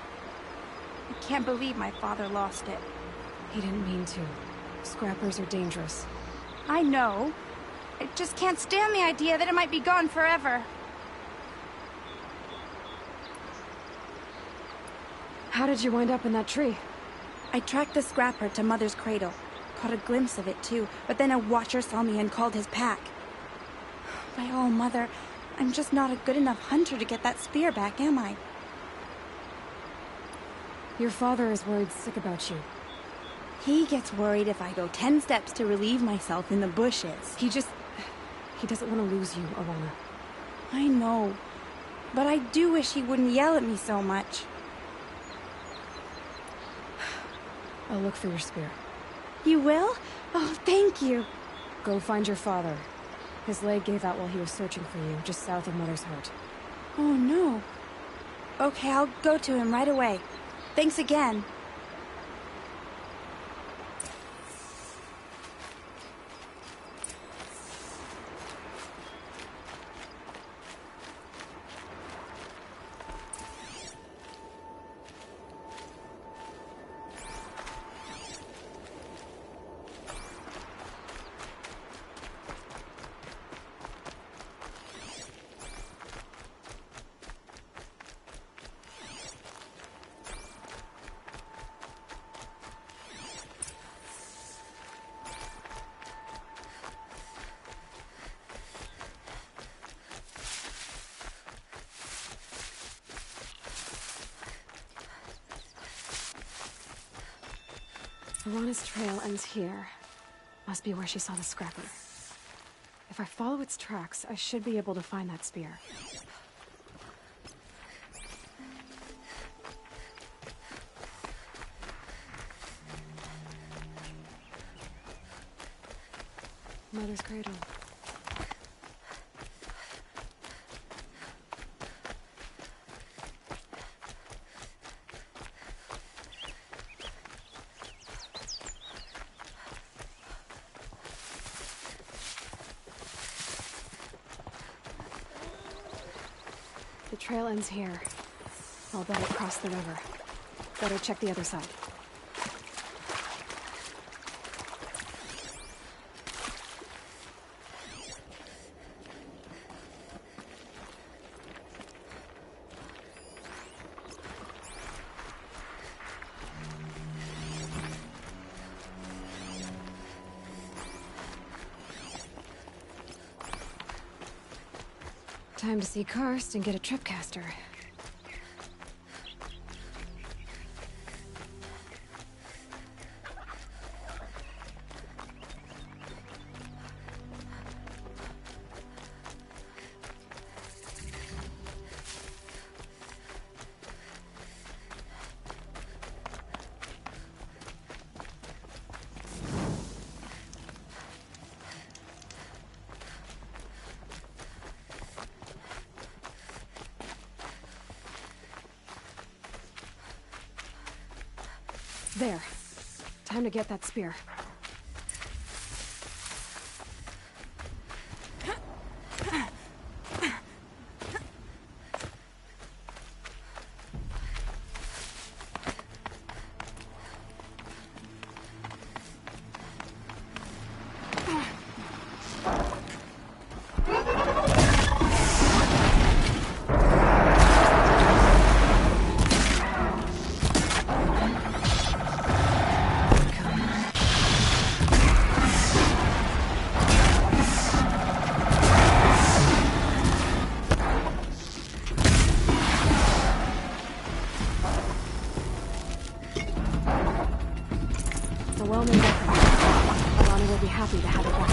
I can't believe my father lost it. He didn't mean to. Scrappers are dangerous. I know. I just can't stand the idea that it might be gone forever. How did you wind up in that tree? I tracked the scrapper to Mother's cradle. Caught a glimpse of it too, but then a Watcher saw me and called his pack. By all, Mother, I'm just not a good enough hunter to get that spear back, am I? Your father is worried sick about you. He gets worried if I go 10 steps to relieve myself in the bushes. He doesn't want to lose you, Arana. I know. But I do wish he wouldn't yell at me so much. I'll look for your spear. You will? Oh, thank you. Go find your father. His leg gave out while he was searching for you, just south of Mother's Heart. Oh, no. Okay, I'll go to him right away. Thanks again. Arana's trail ends here. Must be where she saw the scrapper. If I follow its tracks, I should be able to find that spear. Mother's cradle. The trail ends here. I'll bet it crossed the river. Better check the other side. Time to see Karst and get a tripcaster. There. Time to get that spear. A well-made weapon. Alana will be happy to have it back.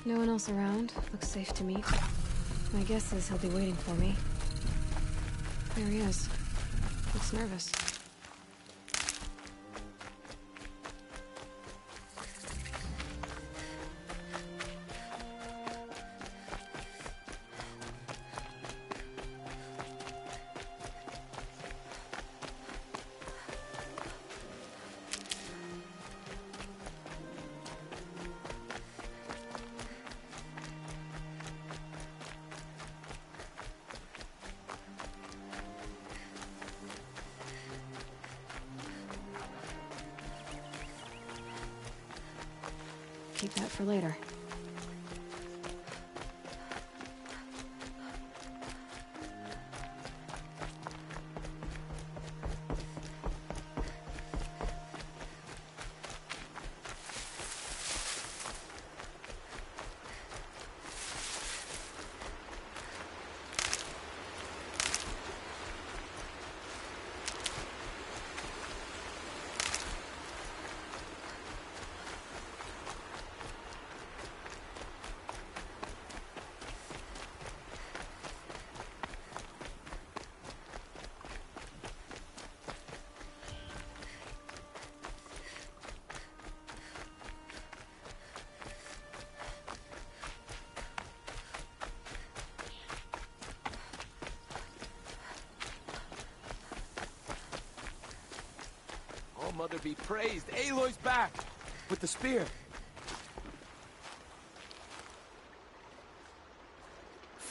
No one else around. Looks safe to meet. My guess is he'll be waiting for me. There he is. Looks nervous. Keep that for later. Mother be praised. Aloy's back! With the spear.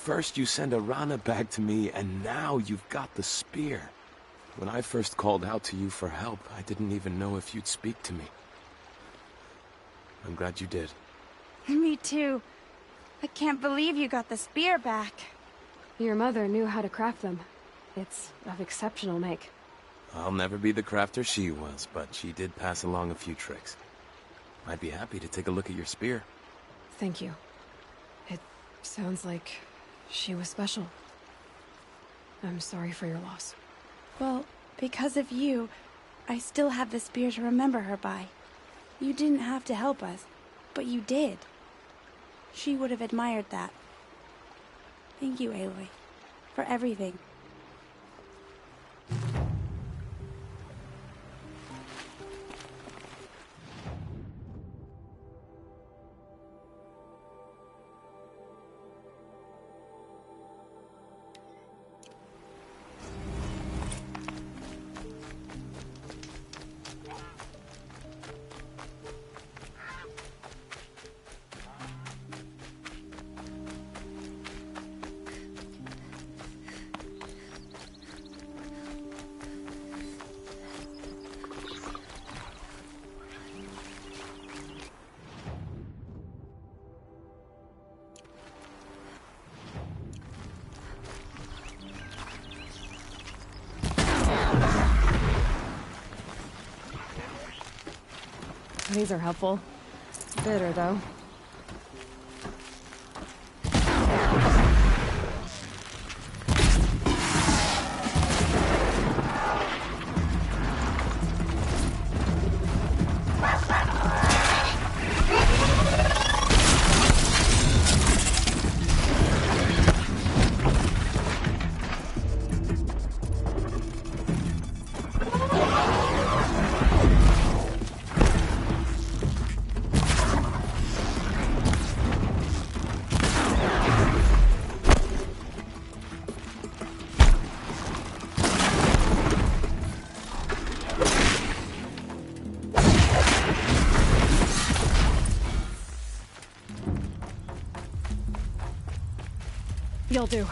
First you send Arana back to me, and now you've got the spear. When I first called out to you for help, I didn't even know if you'd speak to me. I'm glad you did. Me too. I can't believe you got the spear back. Your mother knew how to craft them. It's of exceptional make. I'll never be the crafter she was, but she did pass along a few tricks. I'd be happy to take a look at your spear. Thank you. It sounds like she was special. I'm sorry for your loss. Well, because of you, I still have the spear to remember her by. You didn't have to help us, but you did. She would have admired that. Thank you, Aloy, for everything. These are helpful. Bitter, though. You'll do.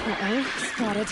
Uh-oh, spotted.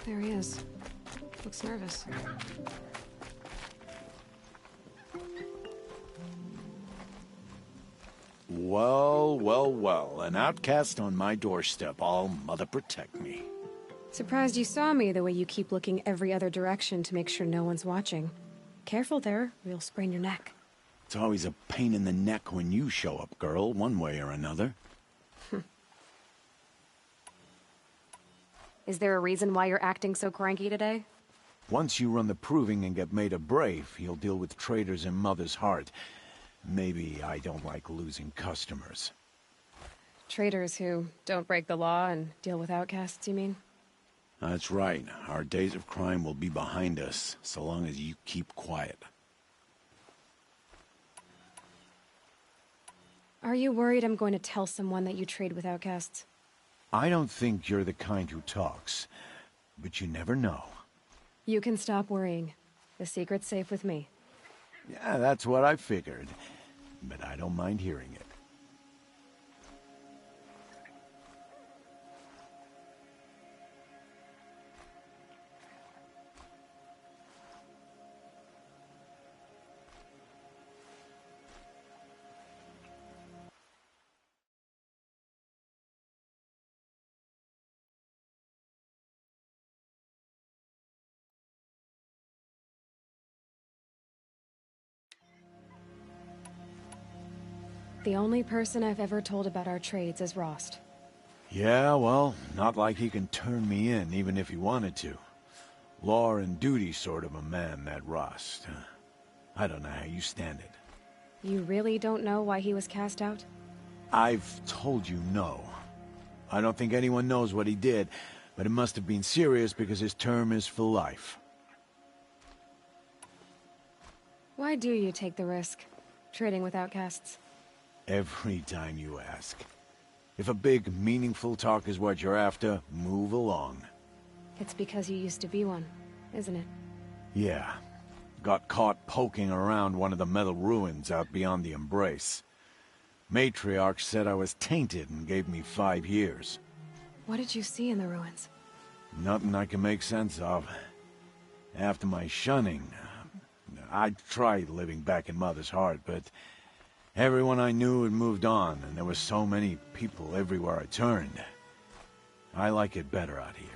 There he is. Looks nervous. Well, well, well. An outcast on my doorstep. All mother protect me. Surprised you saw me the way you keep looking every other direction to make sure no one's watching. Careful there, or you'll sprain your neck. It's always a pain in the neck when you show up, girl, one way or another. Is there a reason why you're acting so cranky today? Once you run the proving and get made a brave, you'll deal with traitors in Mother's Heart. Maybe I don't like losing customers. Traitors who don't break the law and deal with outcasts, you mean? That's right. Our days of crime will be behind us, so long as you keep quiet. Are you worried I'm going to tell someone that you trade with outcasts? I don't think you're the kind who talks, but you never know. You can stop worrying. The secret's safe with me. Yeah, that's what I figured, but I don't mind hearing it. The only person I've ever told about our trades is Rost. Yeah, well, not like he can turn me in, even if he wanted to. Law and duty sort of a man, that Rost. I don't know how you stand it. You really don't know why he was cast out? I've told you no. I don't think anyone knows what he did, but it must have been serious because his term is for life. Why do you take the risk, trading with outcasts? Every time you ask. If a big, meaningful talk is what you're after, move along. It's because you used to be one, isn't it? Yeah. Got caught poking around one of the metal ruins out beyond the Embrace. Matriarch said I was tainted and gave me 5 years. What did you see in the ruins? Nothing I can make sense of. After my shunning, I tried living back in Mother's Heart, but everyone I knew had moved on, and there were so many people everywhere I turned. I like it better out here.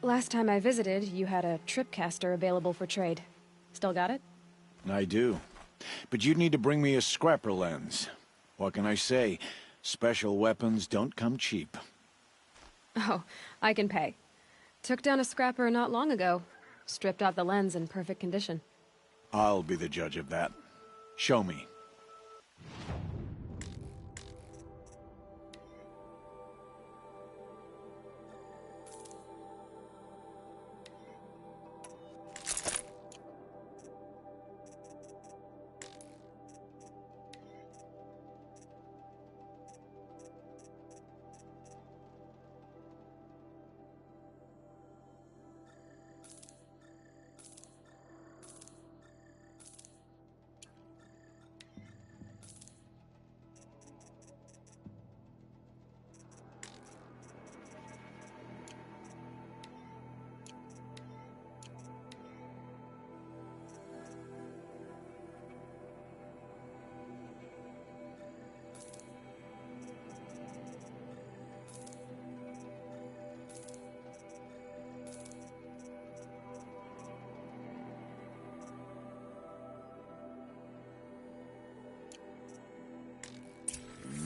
Last time I visited, you had a tripcaster available for trade. Still got it? I do. But you'd need to bring me a scrapper lens. What can I say? Special weapons don't come cheap. Oh, I can pay. Took down a scrapper not long ago. Stripped out the lens in perfect condition. I'll be the judge of that. Show me.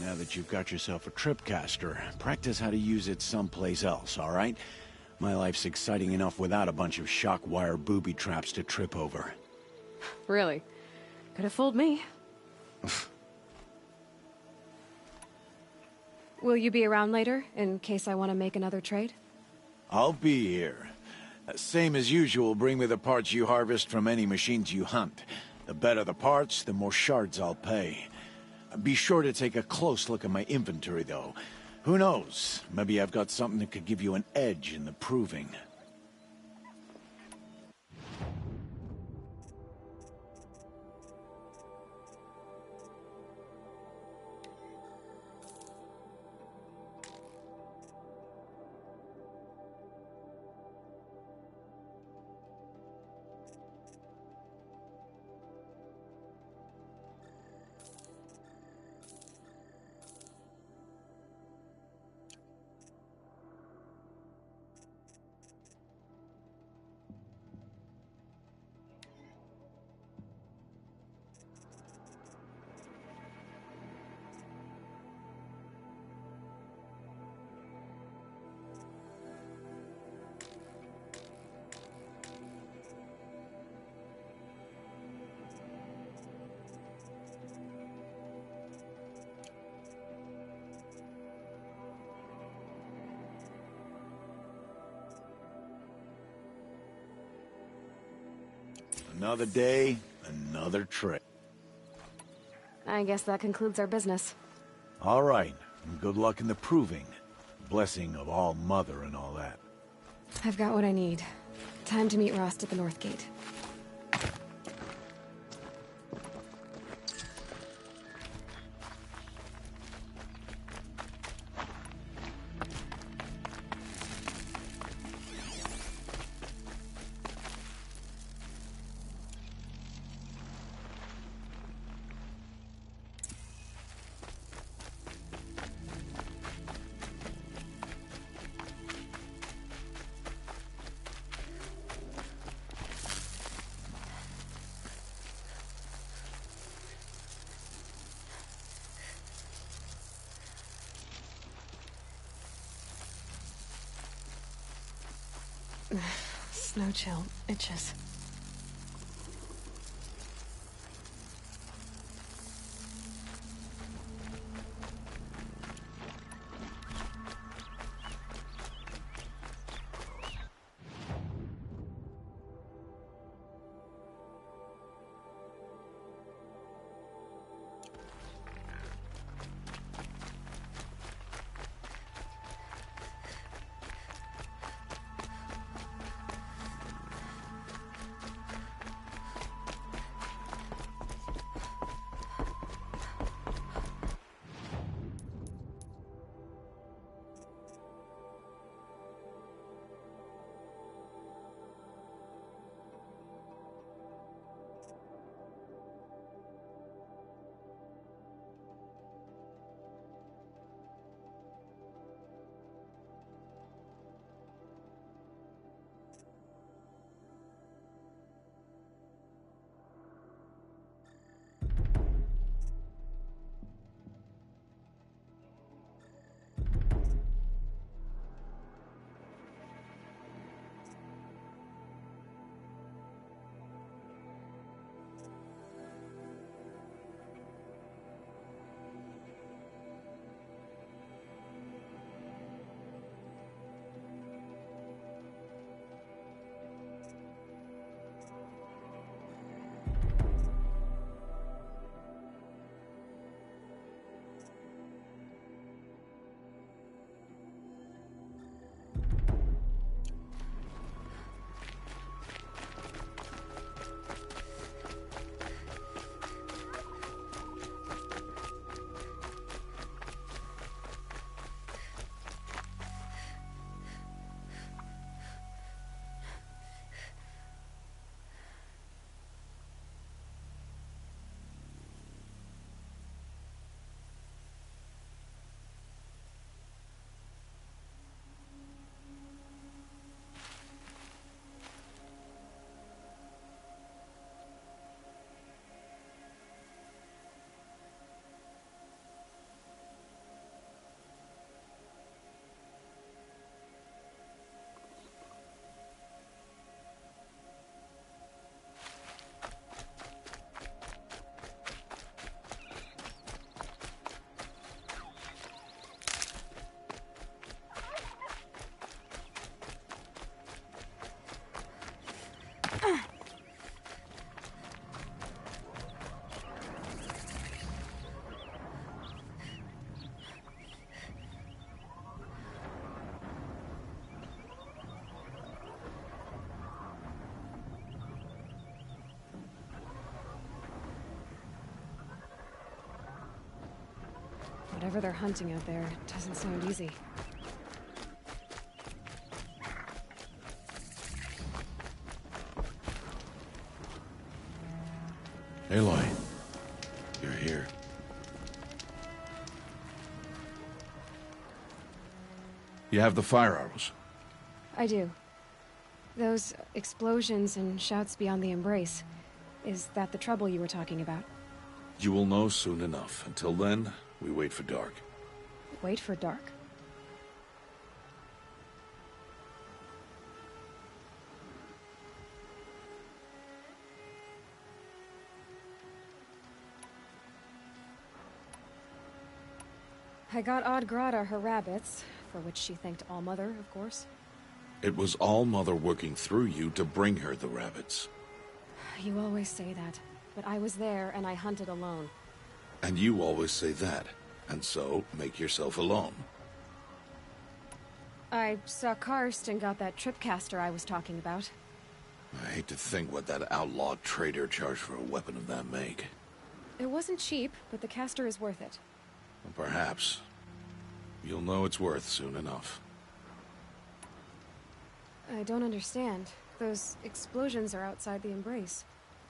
Now that you've got yourself a tripcaster, practice how to use it someplace else, all right? My life's exciting enough without a bunch of shock wire booby traps to trip over. Really? Could have fooled me. Will you be around later, in case I want to make another trade? I'll be here. Same as usual, bring me the parts you harvest from any machines you hunt. The better the parts, the more shards I'll pay. Be sure to take a close look at my inventory, though. Who knows? Maybe I've got something that could give you an edge in the proving. Another day, another trip. I guess that concludes our business. All right, and good luck in the proving. Blessing of All Mother and all that. I've got what I need. Time to meet Rost at the North Gate. Snow chill itches. Whatever they're hunting out there doesn't sound easy. Aloy, you're here. You have the fire arrows. I do. Those explosions and shouts beyond the embrace. Is that the trouble you were talking about? You will know soon enough. Until then, we wait for dark. Wait for dark? I got Oddgrada her rabbits, for which she thanked All-Mother, of course. It was All-Mother working through you to bring her the rabbits. You always say that, but I was there and I hunted alone. And you always say that, and so make yourself alone. I saw Karst and got that tripcaster I was talking about. I hate to think what that outlawed trader charged for a weapon of that make. It wasn't cheap, but the caster is worth it. Well, perhaps. You'll know it's worth soon enough. I don't understand. Those explosions are outside the embrace.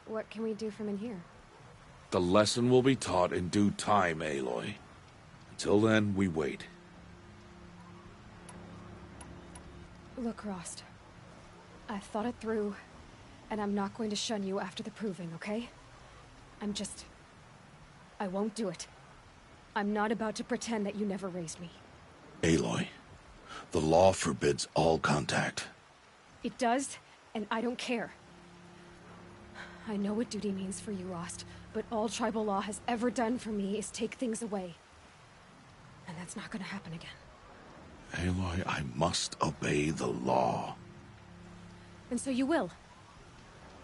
What can we do from in here? The lesson will be taught in due time, Aloy. Until then, we wait. Look, Rost. I've thought it through, and I'm not going to shun you after the proving, okay? I won't do it. I'm not about to pretend that you never raised me. Aloy, the law forbids all contact. It does, and I don't care. I know what duty means for you, Rost, but all tribal law has ever done for me is take things away. And that's not gonna happen again. Aloy, I must obey the law. And so you will.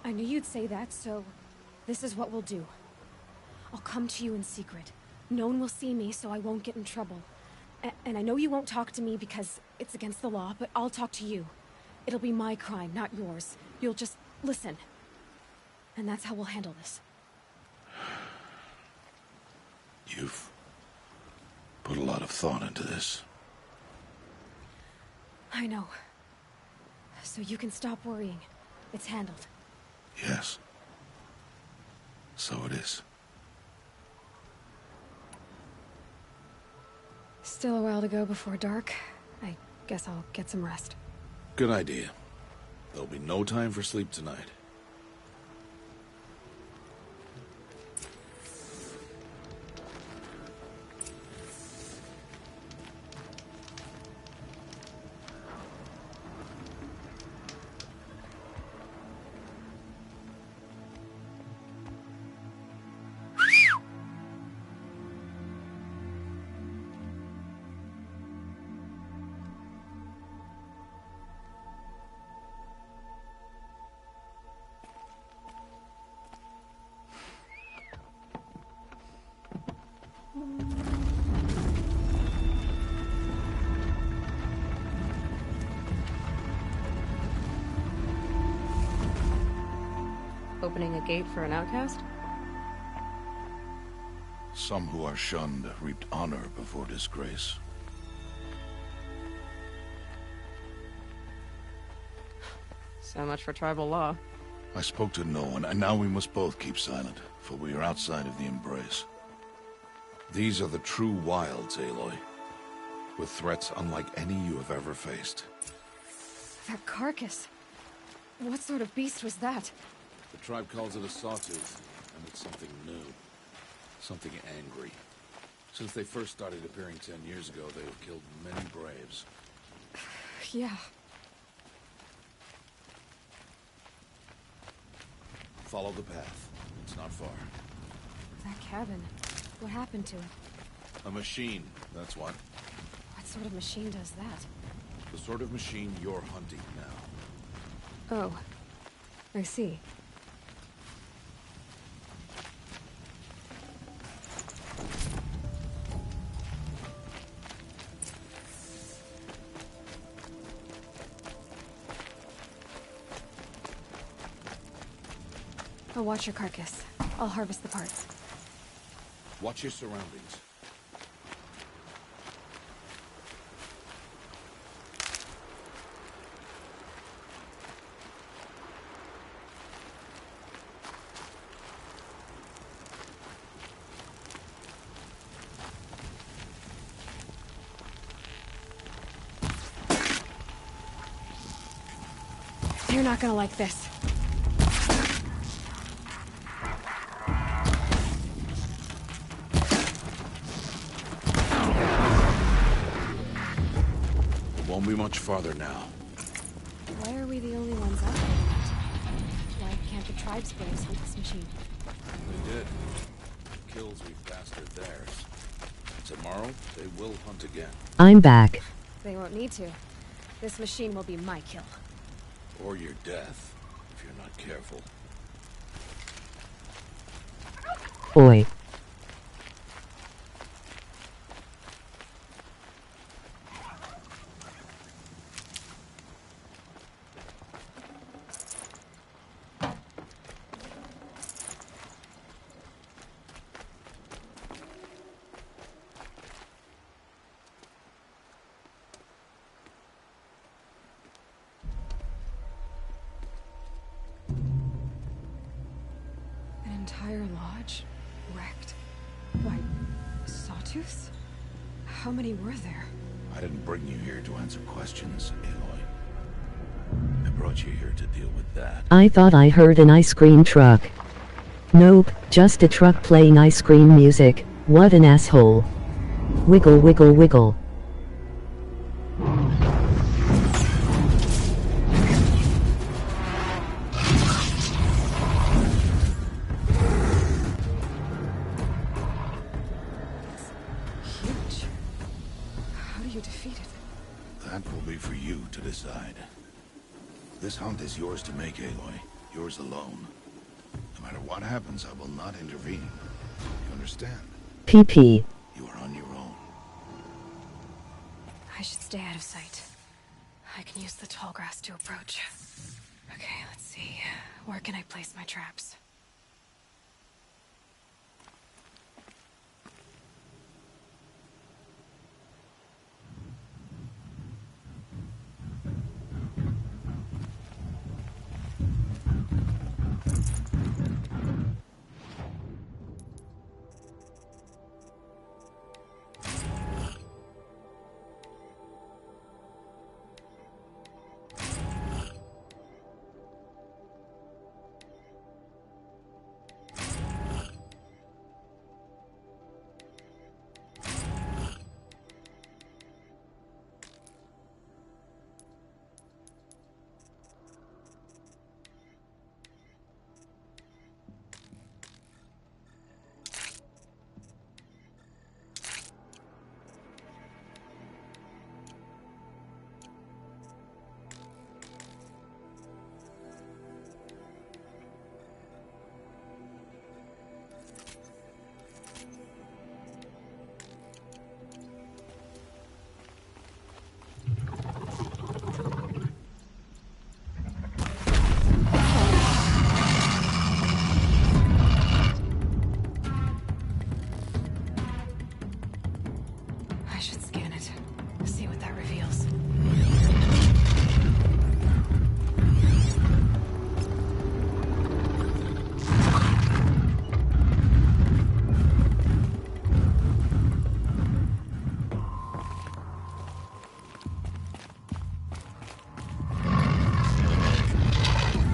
I knew you'd say that, so this is what we'll do. I'll come to you in secret. No one will see me, so I won't get in trouble. And I know you won't talk to me because it's against the law, but I'll talk to you. It'll be my crime, not yours. You'll just listen. And that's how we'll handle this. You've put a lot of thought into this. I know. So you can stop worrying. It's handled. Yes. So it is. Still a while to go before dark. I guess I'll get some rest. Good idea. There'll be no time for sleep tonight. Opening a gate for an outcast? Some who are shunned reaped honor before disgrace. So much for tribal law. I spoke to no one, and now we must both keep silent, for we are outside of the embrace. These are the true wilds, Aloy, with threats unlike any you have ever faced. That carcass. What sort of beast was that? The tribe calls it a sawtooth, and it's something new. Something angry. Since they first started appearing 10 years ago, they have killed many braves. Yeah. Follow the path. It's not far. That cabin. What happened to it? A machine, that's what. What sort of machine does that? The sort of machine you're hunting now. Oh. I see. I'll watch your carcass. I'll harvest the parts. Watch your surroundings. You're not gonna like this. It won't be much farther now. Why are we the only ones out there tonight? Why can't the tribes boys hunt this machine? They did. The kills we've bastard theirs. Tomorrow, they will hunt again. I'm back. They won't need to. This machine will be my kill. Or your death, if you're not careful. Oi. Entire lodge wrecked. Why, sawtooths? How many were there? I didn't bring you here to answer questions, Aloy. I brought you here to deal with that. I thought I heard an ice cream truck. Nope, just a truck playing ice cream music. What an asshole. Wiggle, wiggle, wiggle. That will be for you to decide. This hunt is yours to make, Aloy. Yours alone. No matter what happens, I will not intervene. You understand? PP. You are on your own. I should stay out of sight. I can use the tall grass to approach. Okay, let's see. Where can I place my traps?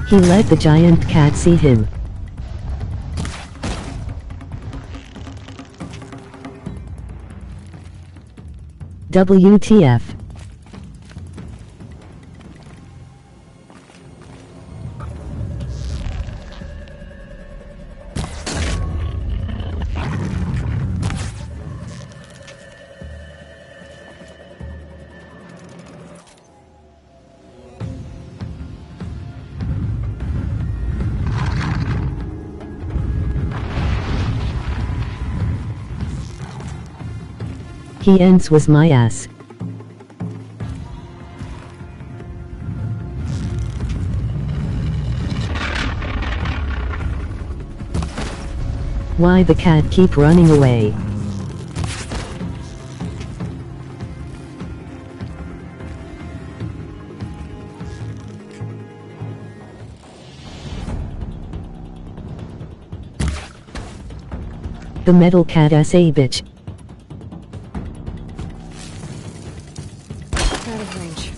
He let the giant cat see him. WTF. He ends was my ass. Why the cat keep running away? The metal cat is a bitch. Out of range.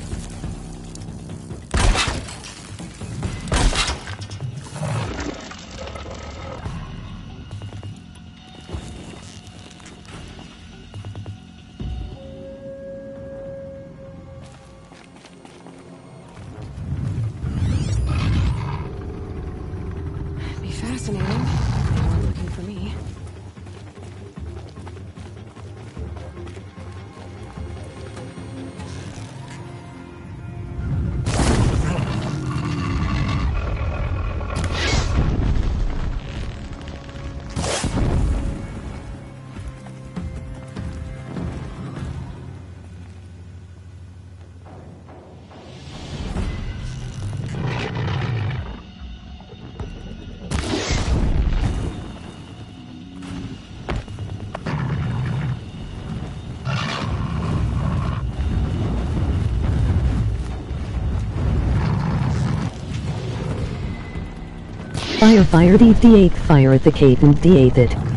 Fire fire the 8th fire at the Kate and the 8th it.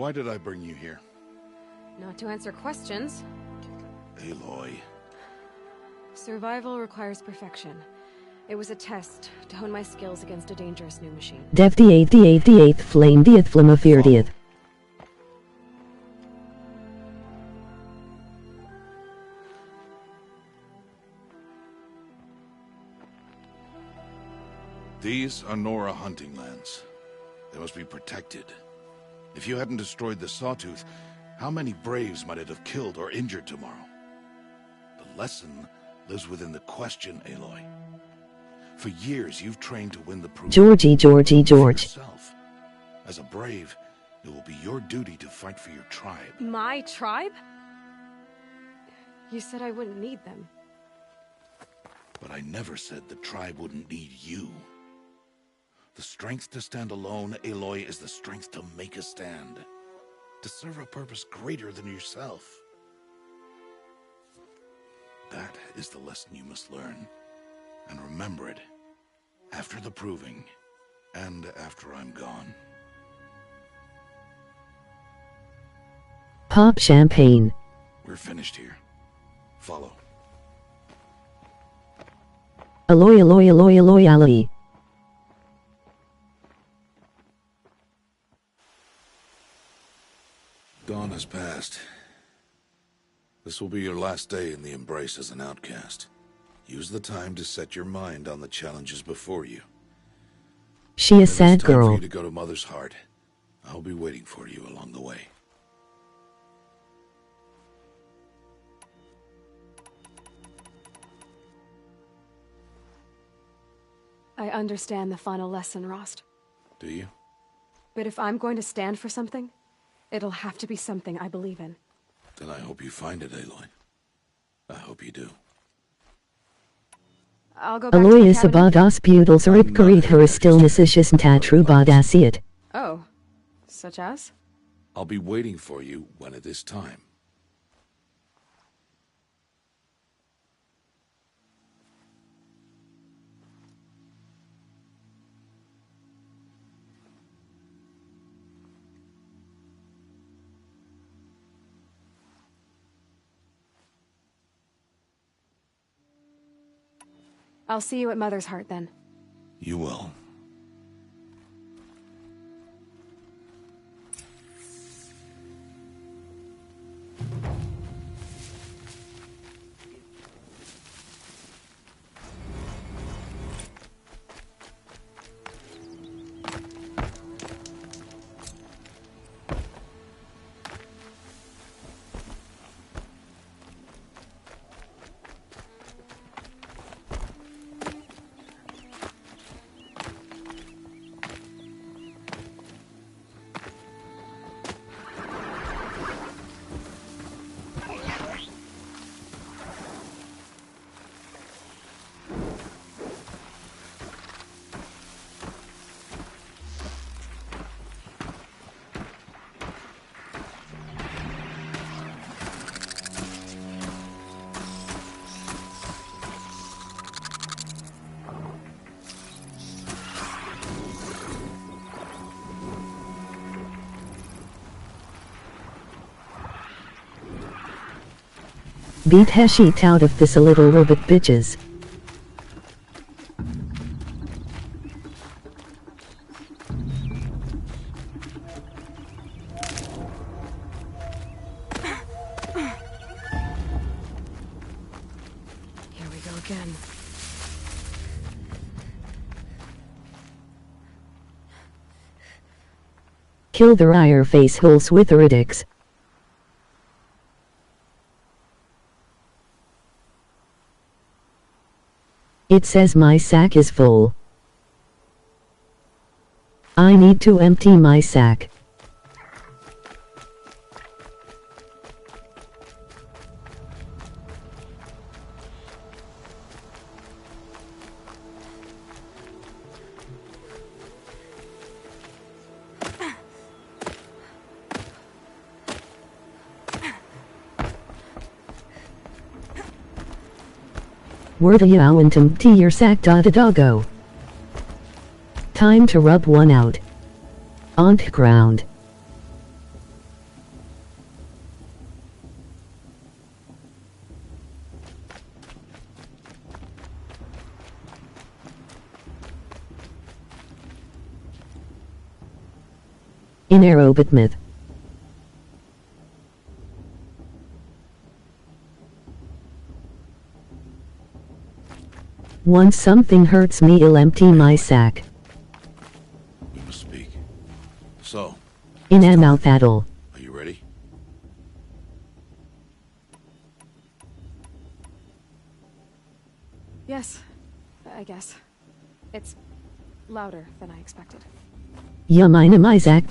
Why did I bring you here? Not to answer questions. Aloy. Survival requires perfection. It was a test to hone my skills against a dangerous new machine. Dev the 8th flame the 8th flame of fear the 8th. These are Nora hunting lands. They must be protected. If you hadn't destroyed the Sawtooth, how many Braves might it have killed or injured tomorrow? The lesson lives within the question, Aloy. For years, you've trained to win the proof. George. Yourself. As a Brave, it will be your duty to fight for your tribe. My tribe? You said I wouldn't need them. But I never said the tribe wouldn't need you. The strength to stand alone, Aloy, is the strength to make a stand. To serve a purpose greater than yourself. That is the lesson you must learn. And remember it. After the proving. And after I'm gone. Pop champagne. We're finished here. Follow. Aloy. Dawn has passed. This will be your last day in the Embrace as an outcast. Use the time to set your mind on the challenges before you. She a sad Time for girl. you to go to Mother's Heart. I'll be waiting for you along the way. I understand the final lesson, Rost. Do you? But if I'm going to stand for something, it'll have to be something I believe in. Then I hope you find it, Aloy. I hope you do. I'll go back to Aloy the is cabin. about Ospudals or Ipkarit her stillness is just true badasiet. Oh, such as? I'll be waiting for you when it is time. I'll see you at Mother's Heart then. You will. Beat Heshit out of this a little robot bitches. Here we go again. Kill their ire face holes with Iridics. It says my sack is full. I need to empty my sack. Word a yow and empty your sack da doggo. Time to rub one out. On the ground. In aerobit myth. Once something hurts me, I'll empty my sack. We must speak. So. In a mouth addle. Are you ready? Yes, I guess. It's louder than I expected. Ja, meine my sack.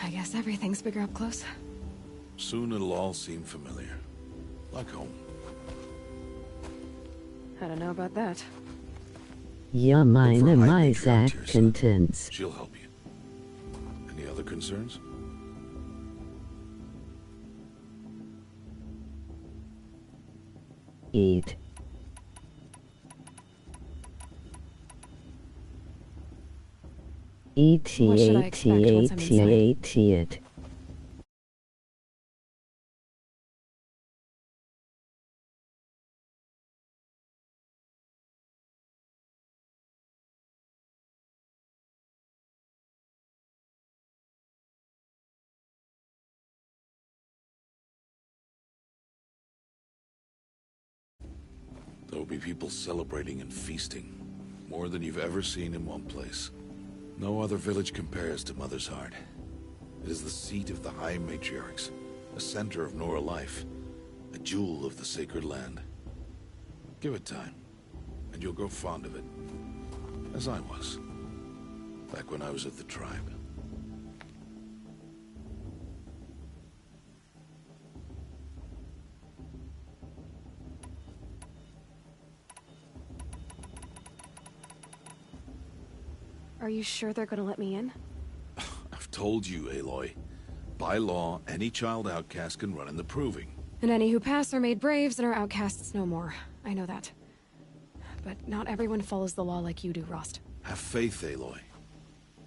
I guess everything's bigger up close. Soon it'll all seem familiar. Like home. I don't know about that. Ja, meine my sack contents. She'll help you. Any other concerns? Eat. Eat. There will be people celebrating and feasting. More than you've ever seen in one place. No other village compares to Mother's Heart. It is the seat of the High Matriarchs, a center of Nora life, a jewel of the sacred land. Give it time, and you'll grow fond of it. As I was, back when I was at the tribe. Are you sure they're gonna let me in? I've told you, Aloy. By law, any child outcast can run in the Proving. And any who pass are made braves and are outcasts no more. I know that. But not everyone follows the law like you do, Rost. Have faith, Aloy.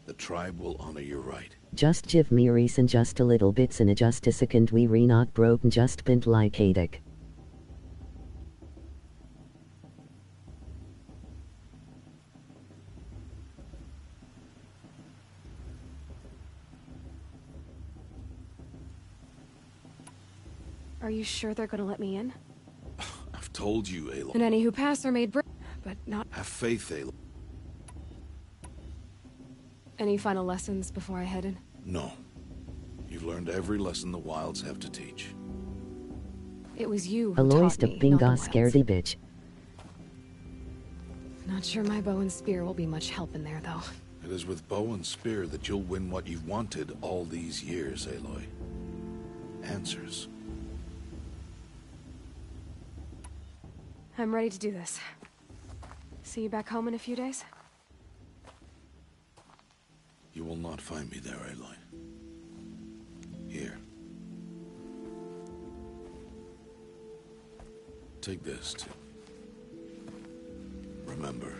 The tribe will honor your right. Just give me reason just a little bits in a just a second we re not broken just bent like Hadek. Are you sure they're gonna let me in? I've told you, Aloy. And any who pass are made brave, but not... Have faith, Aloy. Any final lessons before I head in? No. You've learned every lesson the Wilds have to teach. It was you who Aloy's taught the me, not binga the Wilds. scaredy bitch. Not sure my bow and spear will be much help in there, though. It is with bow and spear that you'll win what you've wanted all these years, Aloy. Answers. I'm ready to do this. See you back home in a few days? You will not find me there, Aloy. Here. Take this, too. Remember.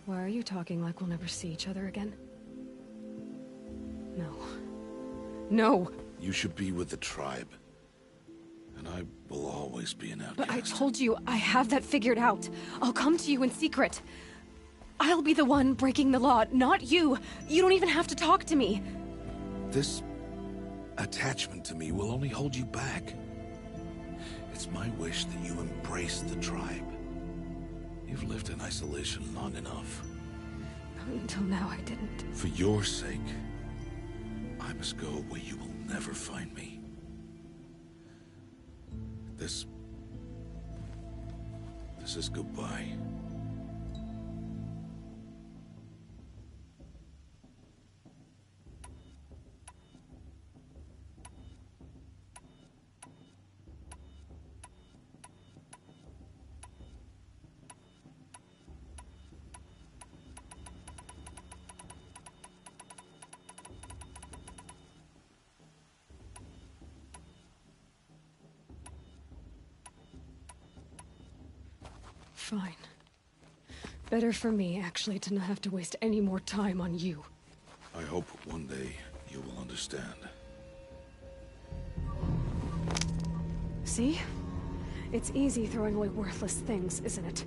Why are you talking like we'll never see each other again? No. No! You should be with the tribe. I will always be an outcast. But I told you, I have that figured out. I'll come to you in secret. I'll be the one breaking the law, not you. You don't even have to talk to me. This attachment to me will only hold you back. It's my wish that you embrace the tribe. You've lived in isolation long enough. Until now, I didn't. For your sake, I must go where you will never find me. This is goodbye. Fine. Better for me, actually, to not have to waste any more time on you. I hope one day you will understand. See? It's easy throwing away worthless things, isn't it?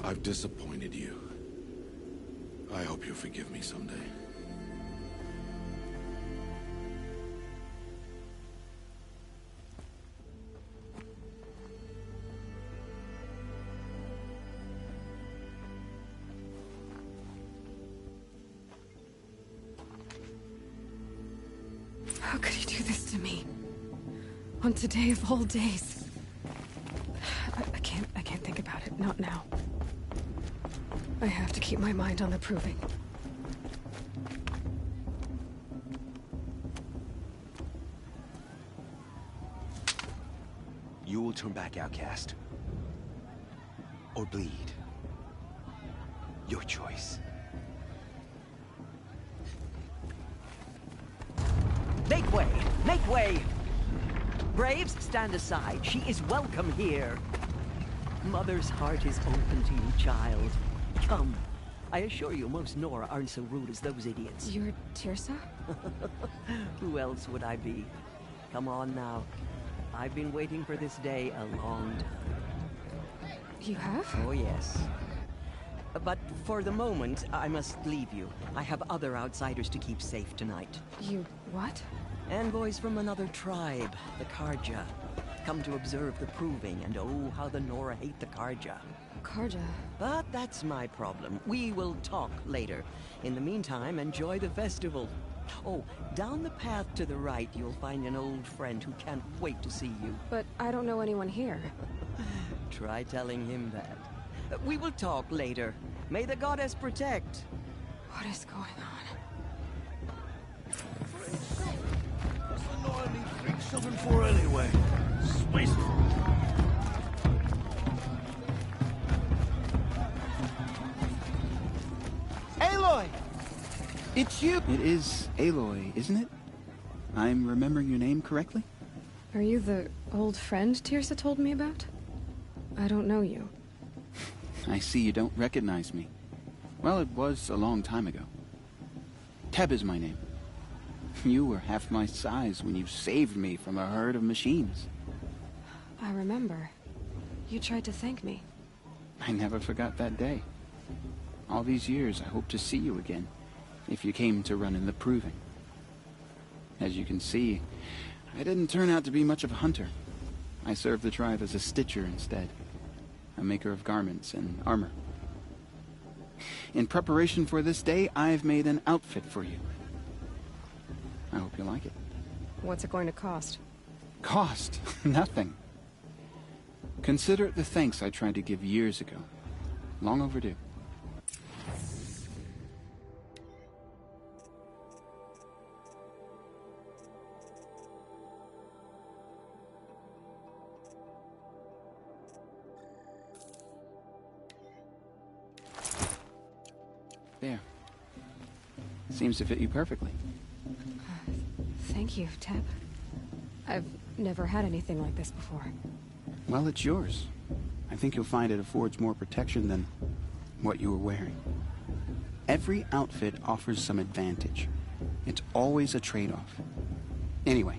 I've disappointed you. I hope you'll forgive me someday. How could he do this to me? On today of all days. I can't think about it. Not now. I have to keep my mind on the proving. You will turn back, outcast. Or bleed. Your choice. Make way! Make way! Braves, stand aside. She is welcome here. Mother's heart is open to you, child. Come. I assure you, most Nora aren't so rude as those idiots. You're Teersa? Who else would I be? Come on now. I've been waiting for this day a long time. You have? Oh, yes. But for the moment, I must leave you. I have other outsiders to keep safe tonight. You what? Envoys from another tribe, the Carja. Come to observe the proving, and oh, how the Nora hate the Carja. Carja? But that's my problem. We will talk later. In the meantime, enjoy the festival. Oh, down the path to the right, you'll find an old friend who can't wait to see you. But I don't know anyone here. Try telling him that. We will talk later. May the goddess protect. What is going on? What's the Nora need freak something for anyway? Wasteful. Aloy! It's you! It is Aloy, isn't it? I'm remembering your name correctly? Are you the old friend Teersa told me about? I don't know you. I see you don't recognize me. Well, it was a long time ago. Teb is my name. You were half my size when you saved me from a herd of machines. I remember. You tried to thank me. I never forgot that day. All these years, I hope to see you again, if you came to run in the proving. As you can see, I didn't turn out to be much of a hunter. I served the tribe as a stitcher instead, a maker of garments and armor. In preparation for this day, I've made an outfit for you. I hope you like it. What's it going to cost? Cost? Nothing. Consider it the thanks I tried to give years ago. Long overdue. There. Seems to fit you perfectly. Thank you, Teb. I've never had anything like this before. Well, it's yours. I think you'll find it affords more protection than what you were wearing. Every outfit offers some advantage. It's always a trade-off. Anyway,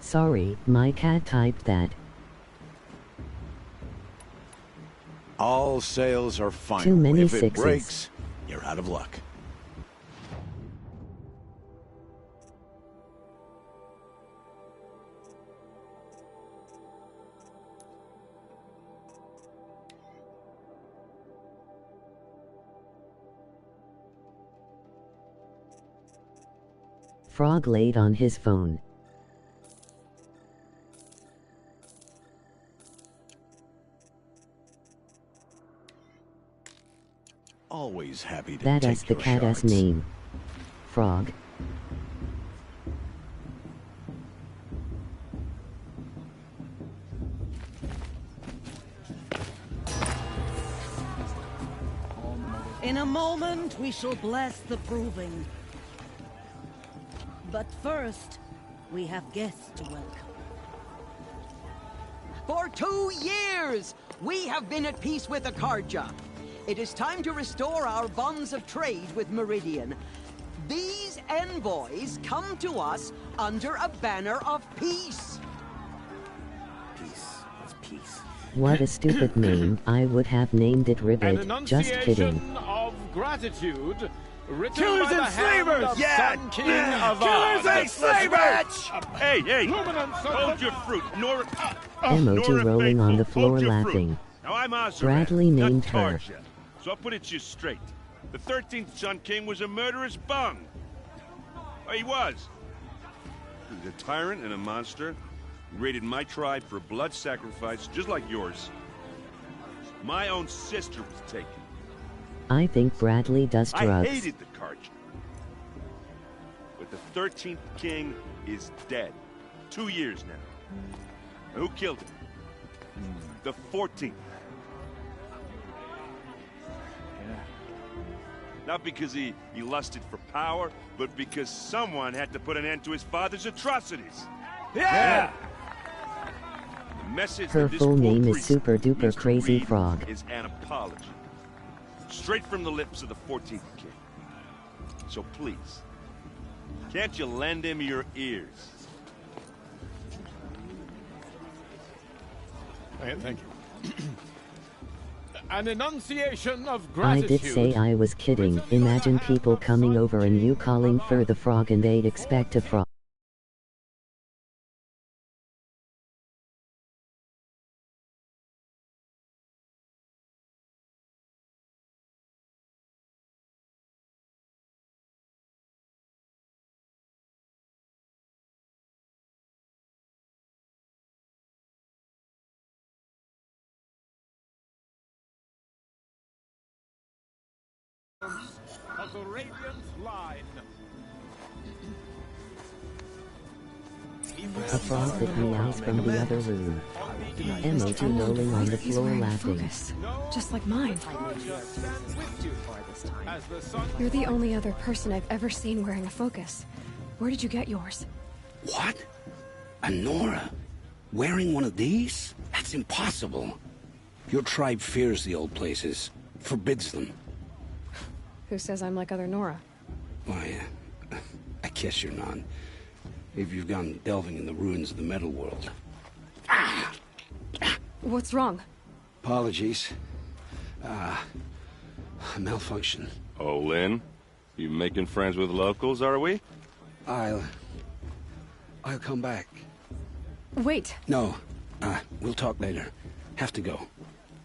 Sorry, my cat typed that. All sails are final. Too many if it sixes. breaks, you're out of luck. Frog laid on his phone. Always happy to That is take the your cat's shots. name. Frog. In a moment, we shall bless the proving. But first, we have guests to welcome. For 2 years, we have been at peace with Akarja. It is time to restore our bonds of trade with Meridian. These envoys come to us under a banner of peace. Peace. It's peace. What a stupid name. I would have named it An Ribbit. Just kidding. enunciation of gratitude written Killers by the and hand slavers! of Yeah! Sun King of Killers and slavers! Hey, hey! Hold your fruit, Nora. Emoji Nora rolling on the Faithful, floor hold your fruit. laughing. Now I'm Oseram, Bradley not named her. Tarja. So I'll put it to you straight. The 13th Sun King was a murderous bung. Oh, he was. He was a tyrant and a monster. He raided my tribe for a blood sacrifice, just like yours. My own sister was taken. I think Bradley does I drugs. hated the Karja. But the 13th king is dead. 2 years now. Who killed him? The 14th. Not because he lusted for power, but because someone had to put an end to his father's atrocities. Yeah! The message Her that this full poor name is priest Super Duper needs to Crazy read Frog. is an apology. Straight from the lips of the 14th king. So please, can't you lend him your ears? Thank you. An enunciation of I gratitude. did say I was kidding. Imagine people coming over and you calling for the frog and they'd expect a frog. Of the Radiant line. A frog that meows from the other room. Emoji rolling on the He's floor wearing a laughing. focus, just like mine. As the sun You're the only other person I've ever seen wearing a focus. Where did you get yours? What? A Nora? Wearing one of these? That's impossible. Your tribe fears the old places, forbids them. Who says I'm like other Nora? Why, I guess you're none. If you've gone delving in the ruins of the metal world. What's wrong? Apologies. Malfunction. Oh, Lynn? You making friends with locals, are we? I'll come back. Wait. No, we'll talk later. Have to go.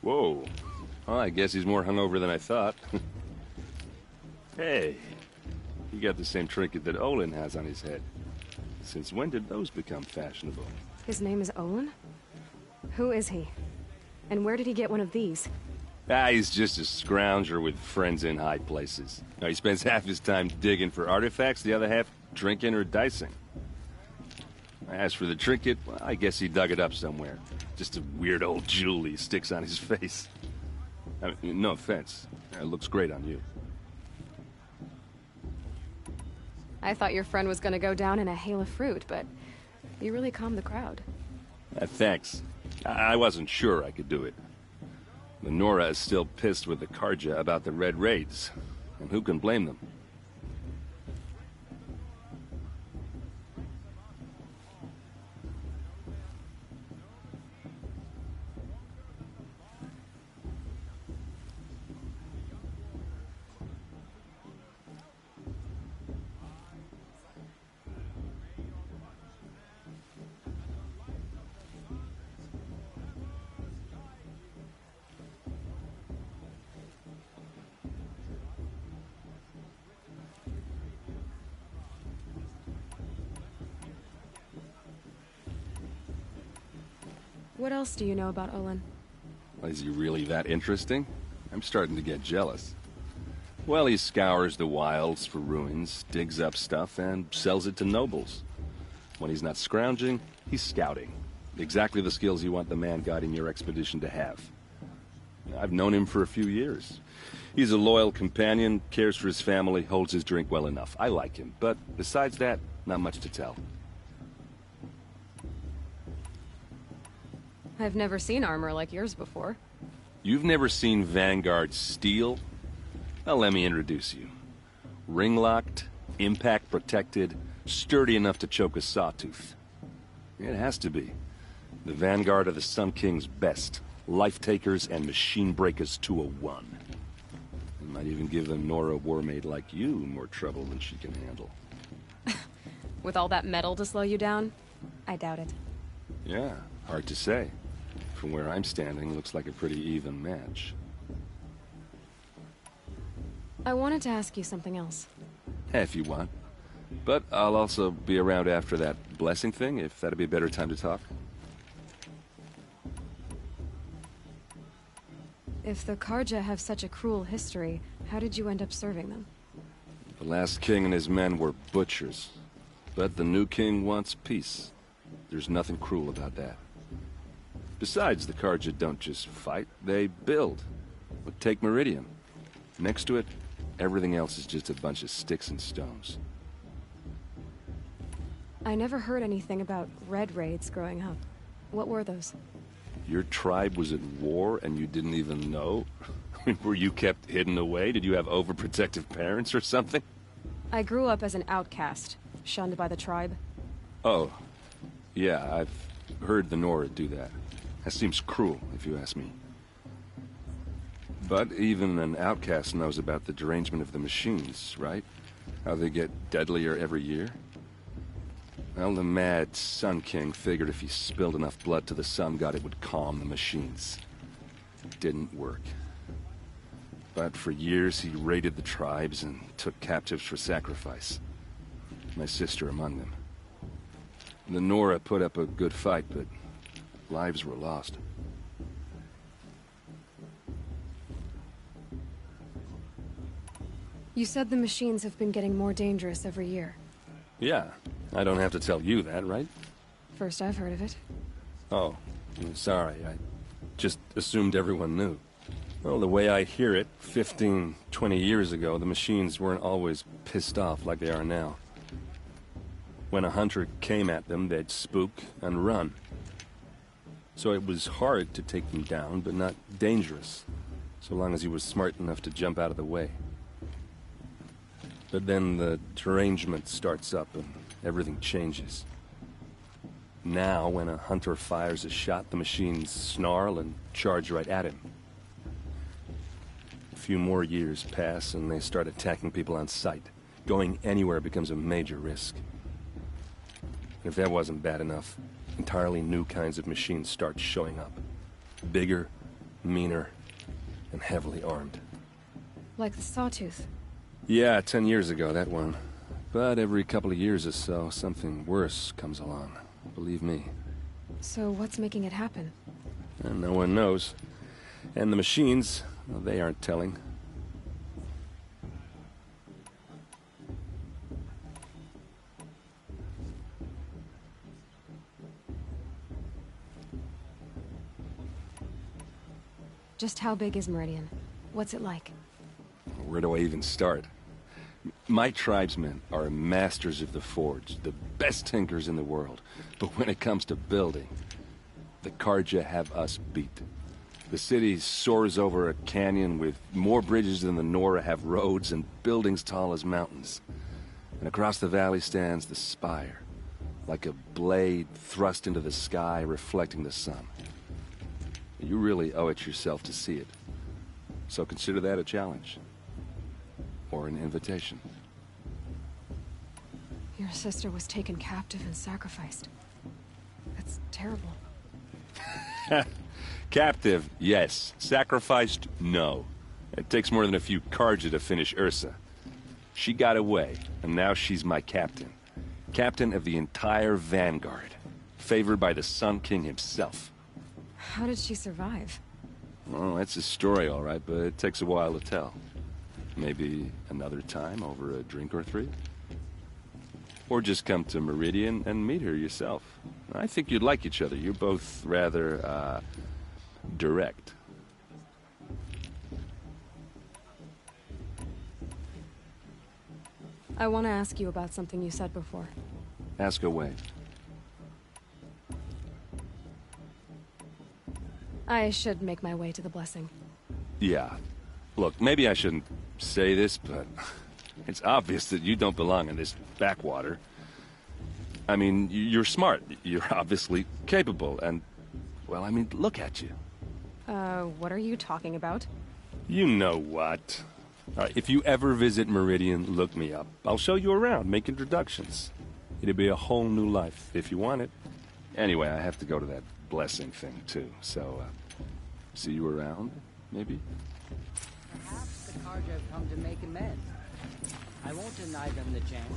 Whoa. Well, I guess he's more hungover than I thought. Hey, you got the same trinket that Olin has on his head. Since when did those become fashionable? His name is Olin? Who is he? And where did he get one of these? He's just a scrounger with friends in high places. Now, he spends half his time digging for artifacts, the other half drinking or dicing. As for the trinket, well, I guess he dug it up somewhere. Just a weird old jewel he sticks on his face. I mean, no offense. It looks great on you. I thought your friend was gonna go down in a hail of fruit, but you really calmed the crowd. Thanks. I wasn't sure I could do it. Lenora is still pissed with the Karja about the Red Raids, and who can blame them? What else do you know about Olin? Is he really that interesting? I'm starting to get jealous. Well, he scours the wilds for ruins, digs up stuff, and sells it to nobles. When he's not scrounging, he's scouting. Exactly the skills you want the man guiding your expedition to have. I've known him for a few years. He's a loyal companion, cares for his family, holds his drink well enough. I like him, but besides that, not much to tell. I've never seen armor like yours before. You've never seen Vanguard steel? Well, let me introduce you. Ring-locked, impact-protected, sturdy enough to choke a sawtooth. It has to be. The Vanguard of the Sun King's best. Life-takers and machine breakers to a one. It might even give a Nora warmaid like you more trouble than she can handle. With all that metal to slow you down? I doubt it. Yeah, hard to say. From where I'm standing, looks like a pretty even match. I wanted to ask you something else. If you want. But I'll also be around after that blessing thing, if that'd be a better time to talk. If the Carja have such a cruel history, how did you end up serving them? The last king and his men were butchers. But the new king wants peace. There's nothing cruel about that. Besides, the Carja don't just fight, they build. But take Meridian. Next to it, everything else is just a bunch of sticks and stones. I never heard anything about Red Raids growing up. What were those? Your tribe was at war and you didn't even know? Were you kept hidden away? Did you have overprotective parents or something? I grew up as an outcast, shunned by the tribe. Oh, yeah, I've heard the Nora do that. That seems cruel, if you ask me. But even an outcast knows about the derangement of the machines, right? How they get deadlier every year? Well, the mad Sun King figured if he spilled enough blood to the Sun God, it would calm the machines. It didn't work. But for years, he raided the tribes and took captives for sacrifice. My sister among them. The Nora put up a good fight, but lives were lost. You said the machines have been getting more dangerous every year. Yeah, I don't have to tell you that, right? First I've heard of it. Oh, sorry, I just assumed everyone knew. Well, the way I hear it, 15, 20 years ago, the machines weren't always pissed off like they are now. When a hunter came at them, they'd spook and run. So it was hard to take them down, but not dangerous, so long as he was smart enough to jump out of the way. But then the derangement starts up and everything changes. Now, when a hunter fires a shot, the machines snarl and charge right at him. A few more years pass and they start attacking people on sight. Going anywhere becomes a major risk. And if that wasn't bad enough, entirely new kinds of machines start showing up. Bigger, meaner, and heavily armed. Like the Sawtooth. Yeah, 10 years ago, that one. But every couple of years or so, something worse comes along. Believe me. So what's making it happen? And no one knows. And the machines, well, they aren't telling. Just how big is Meridian? What's it like? Where do I even start? My tribesmen are masters of the forge, the best tinkers in the world. But when it comes to building, the Carja have us beat. The city soars over a canyon with more bridges than the Nora have roads and buildings tall as mountains. And across the valley stands the spire, like a blade thrust into the sky reflecting the sun. You really owe it yourself to see it. So consider that a challenge. Or an invitation. Your sister was taken captive and sacrificed. That's terrible. Captive, yes. Sacrificed, no. It takes more than a few Carja to finish Ursa. She got away, and now she's my captain. Captain of the entire Vanguard. Favored by the Sun King himself. How did she survive? Well, that's a story, all right, but it takes a while to tell. Maybe another time over a drink or three? Or just come to Meridian and meet her yourself. I think you'd like each other. You're both rather, direct. I want to ask you about something you said before. Ask away. I should make my way to the blessing. Yeah. Look, maybe I shouldn't say this, but it's obvious that you don't belong in this backwater. I mean, you're smart. You're obviously capable, and, well, I mean, look at you. What are you talking about? You know what. All right, if you ever visit Meridian, look me up. I'll show you around, make introductions. It'll be a whole new life, if you want it. Anyway, I have to go to that blessing thing, too, so, see you around, maybe? Perhaps the Carja have come to make amends. I won't deny them the chance.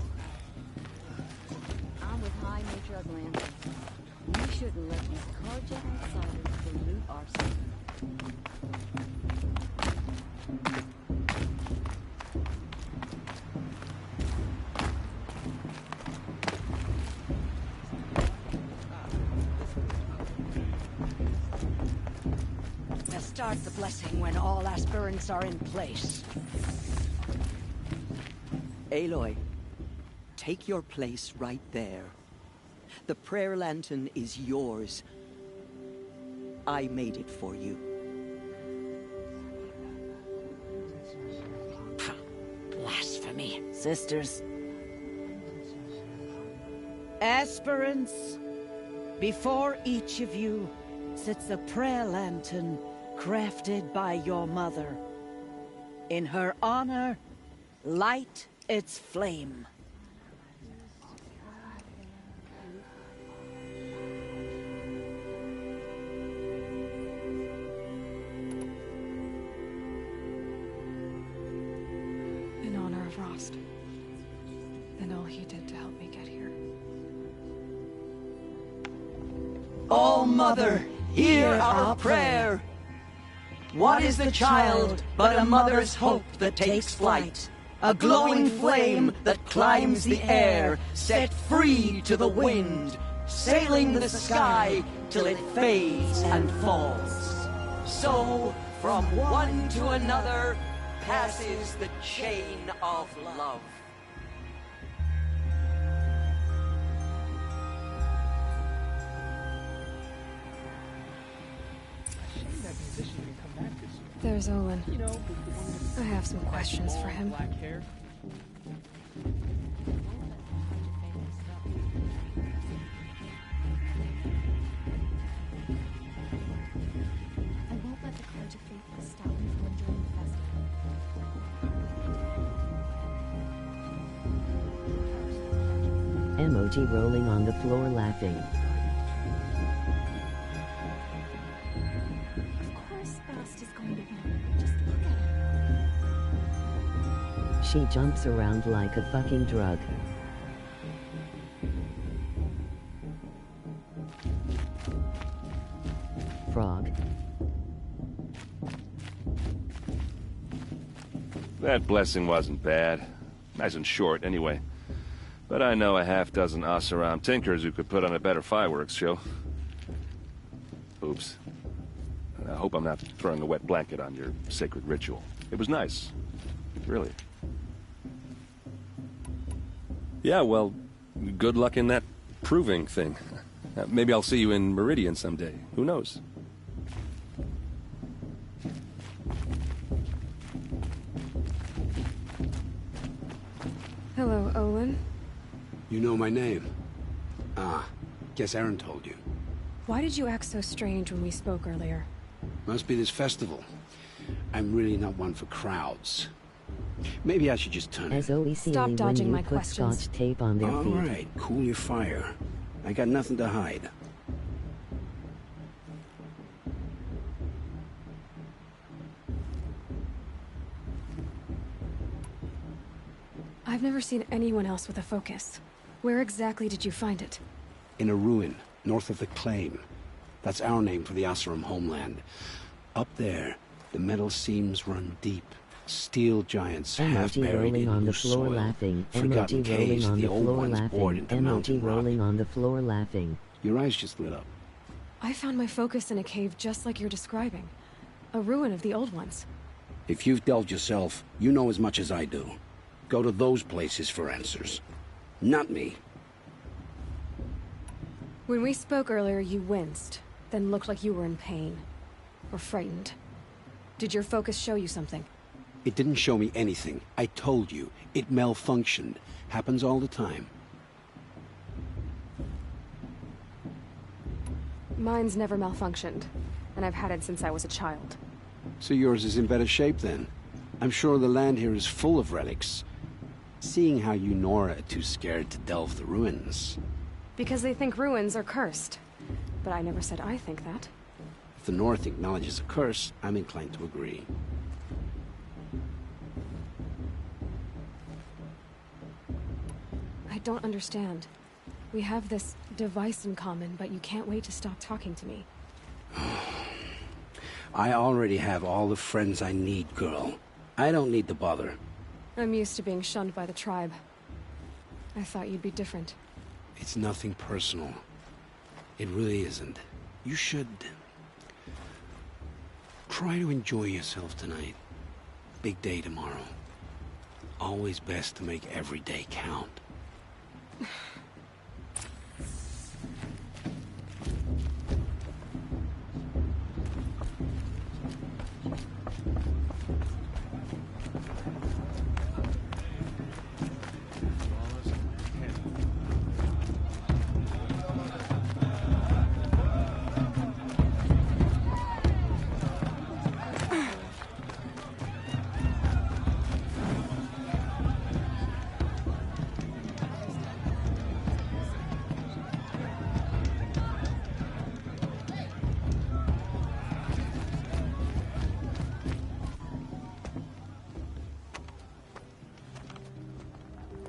I'm with High Matriarch Lantern. We shouldn't let these Carja outsiders pollute our system. Start the blessing when all aspirants are in place. Aloy, take your place right there. The prayer lantern is yours. I made it for you. Blasphemy. Sisters. Aspirants, before each of you sits a prayer lantern crafted by your mother. In her honor, light its flame. In honor of Rost. And all he did to help me get here. Oh, Mother, hear our prayer! What is the child but a mother's hope that takes flight? A glowing flame that climbs the air, set free to the wind, sailing the sky till it fades and falls. So, from one to another, passes the chain of love. There's Olin. I have some questions for him. Black hair. I won't let the Carja faithful stop me from enjoying the festival. Emoji rolling on the floor laughing. She jumps around like a fucking drug. Frog. That blessing wasn't bad. Nice and short, anyway. But I know a half-dozen Oseram tinkers who could put on a better fireworks show. Oops. I hope I'm not throwing a wet blanket on your sacred ritual. It was nice. Really. Yeah, well, good luck in that proving thing. Maybe I'll see you in Meridian someday. Who knows? Hello, Olin. You know my name? Ah, guess Aaron told you. Why did you act so strange when we spoke earlier? Must be this festival. I'm really not one for crowds. Maybe I should just turn As always, Stop dodging my put questions. Scotch tape on their All feet. right, cool your fire. I got nothing to hide. I've never seen anyone else with a focus. Where exactly did you find it? In a ruin, north of the claim. That's our name for the Oseram homeland. Up there, the metal seams run deep. Steel giants half Emoji buried rolling in on the loose floor soil. laughing. Forgotten Emoji rolling caves on the the old floor ones bored laughing. into mountain Emoji rock. rolling on the floor laughing. Your eyes just lit up. I found my focus in a cave just like you're describing. A ruin of the old ones. If you've delved yourself, you know as much as I do. Go to those places for answers. Not me. When we spoke earlier, you winced, then looked like you were in pain. Or frightened. Did your focus show you something? It didn't show me anything. I told you. It malfunctioned. Happens all the time. Mine's never malfunctioned, and I've had it since I was a child. So yours is in better shape then. I'm sure the land here is full of relics. Seeing how you Nora are too scared to delve the ruins. Because they think ruins are cursed. But I never said I think that. If the North acknowledges a curse, I'm inclined to agree. I don't understand. We have this device in common, but you can't wait to stop talking to me. I already have all the friends I need, girl. I don't need to bother. I'm used to being shunned by the tribe. I thought you'd be different. It's nothing personal. It really isn't. You should... try to enjoy yourself tonight. Big day tomorrow. Always best to make every day count.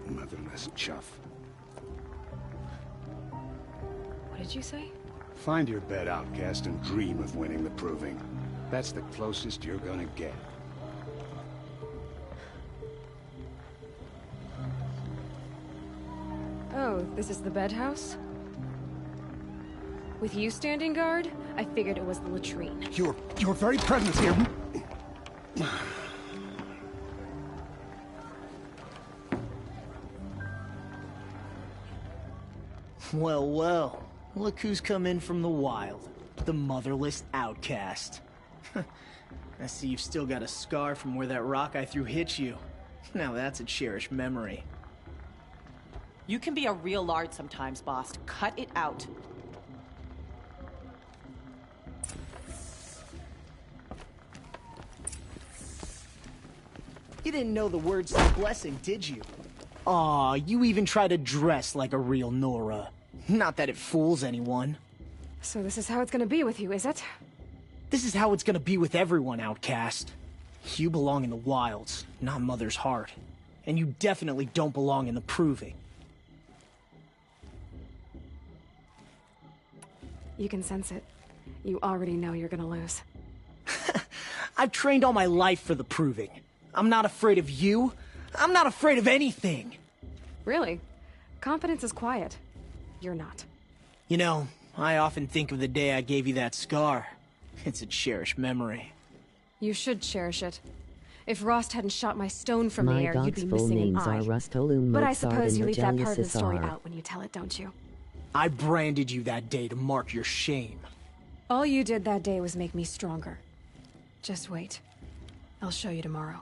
Motherless chuff. What did you say? Find your bed, outcast, and dream of winning the proving. That's the closest you're gonna get. Oh, this is the bedhouse? With you standing guard, I figured it was the latrine. Your very presence here... Well, well. Look who's come in from the wild. The motherless outcast. I see you've still got a scar from where that rock I threw hit you. Now that's a cherished memory. You can be a real lard sometimes, boss. Cut it out. You didn't know the words to the blessing, did you? Aw, you even try to dress like a real Nora. Not that it fools anyone. So this is how it's gonna be with you, is it? This is how it's gonna be with everyone, outcast. You belong in the wilds, not Mother's heart. And you definitely don't belong in the proving. You can sense it. You already know you're gonna lose. I've trained all my life for the proving. I'm not afraid of you. I'm not afraid of anything. Really? Confidence is quiet. You're not. You know, I often think of the day I gave you that scar. It's a cherished memory. You should cherish it. If Rost hadn't shot my stone from the My air, you'd dog's be full missing an names eye. are Rustolum, But I Mozart, suppose and you leave that part of the Magellan story Caesar. out when you tell it, don't you? I branded you that day to mark your shame. All you did that day was make me stronger. Just wait. I'll show you tomorrow.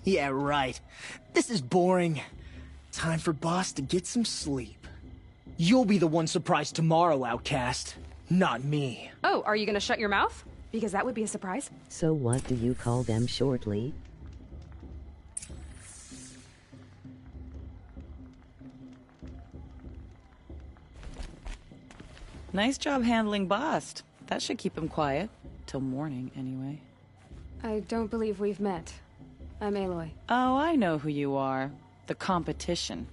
Yeah, right. This is boring. Time for Boss to get some sleep. You'll be the one surprised tomorrow, outcast. Not me. Oh, are you gonna shut your mouth? Because that would be a surprise. So what do you call them shortly? Nice job handling Bast. That should keep him quiet. Till morning, anyway. I don't believe we've met. I'm Aloy. Oh, I know who you are. The competition.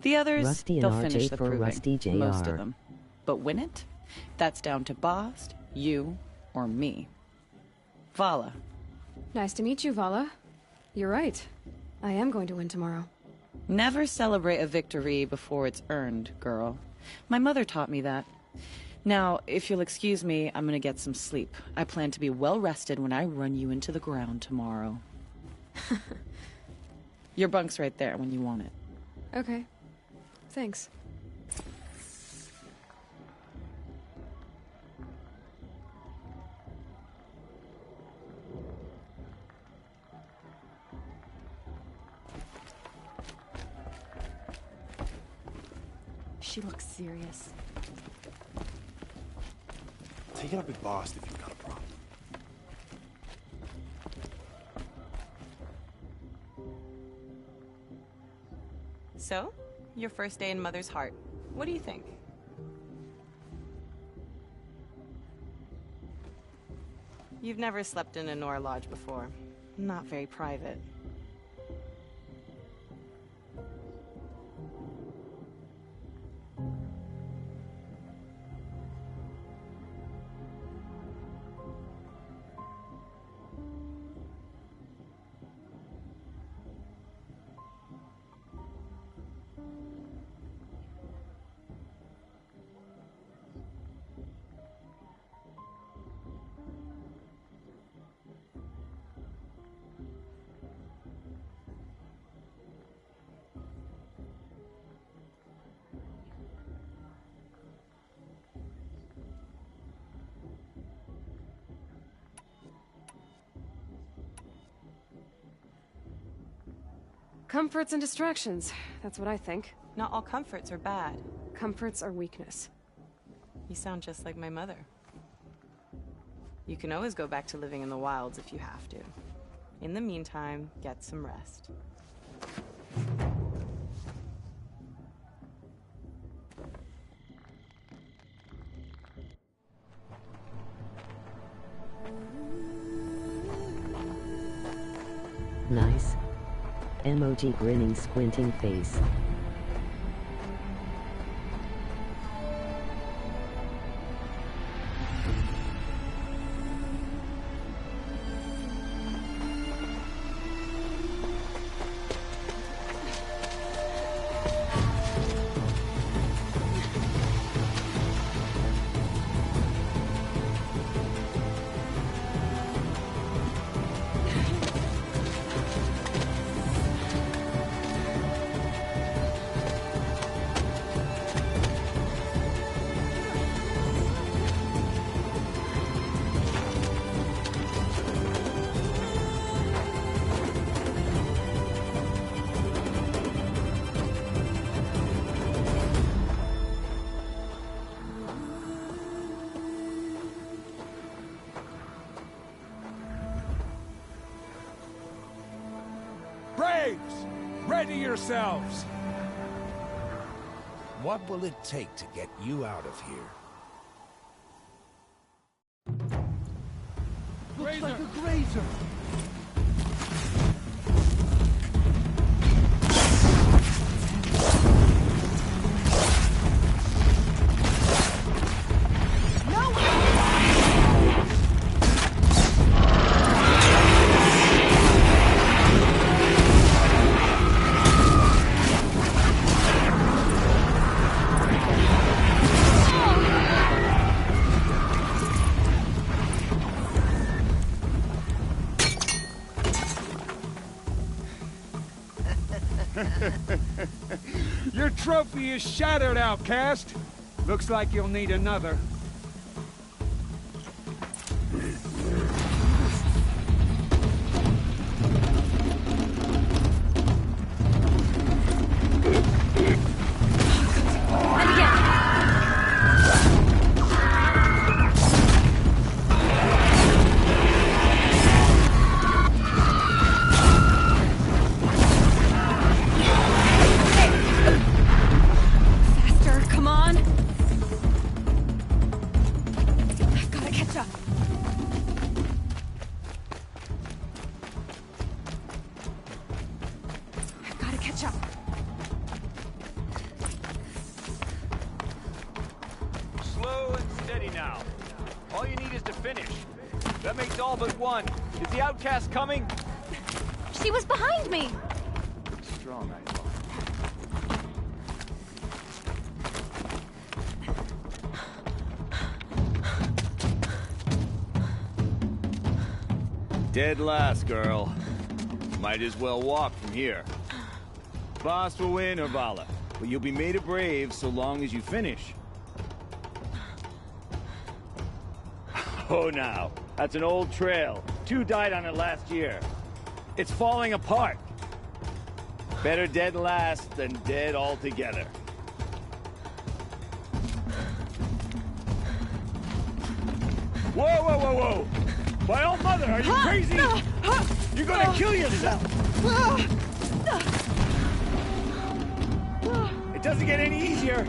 The others, Rusty and they'll RJ finish the for proving. Rusty JR. Most of them. But win it? That's down to Bast, you, or me. Vala. Nice to meet you, Vala. You're right. I am going to win tomorrow. Never celebrate a victory before it's earned, girl. My mother taught me that. Now, if you'll excuse me, I'm gonna get some sleep. I plan to be well rested when I run you into the ground tomorrow. Your bunk's right there when you want it. Okay. Thanks. She looks serious. Take it up with Bast if you've got a problem. So, your first day in Mother's Heart. What do you think? You've never slept in a Nora Lodge before. Not very private. Comforts and distractions. That's what I think. Not all comforts are bad. Comforts are weakness. You sound just like my mother. You can always go back to living in the wilds if you have to. In the meantime, get some rest. Nice. Emoji grinning squinting face. Braves! Ready yourselves! What will it take to get you out of here? Looks like a grazer! Your trophy is shattered, outcast. Looks like you'll need another. finish. That makes all but one. Is the outcast coming? She was behind me! Strong, I thought. Dead last, girl. Might as well walk from here. Boss will win, Urvala, but you'll be made a brave so long as you finish. Oh, now. That's an old trail. 2 died on it last year. It's falling apart. Better dead last than dead altogether. Whoa, whoa, whoa, whoa! My own mother, are you crazy? You're gonna kill yourself! It doesn't get any easier.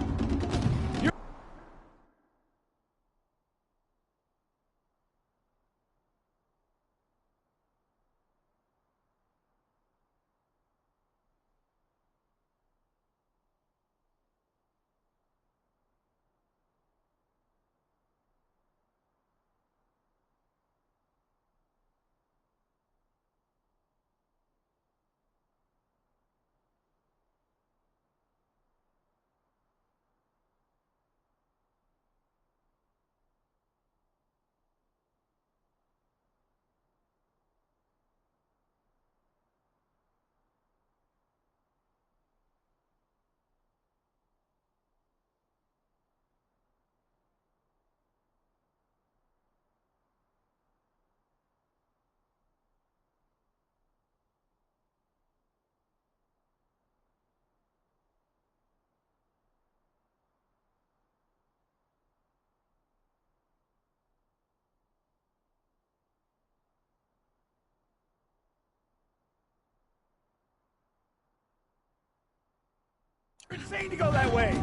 Insane to go that way!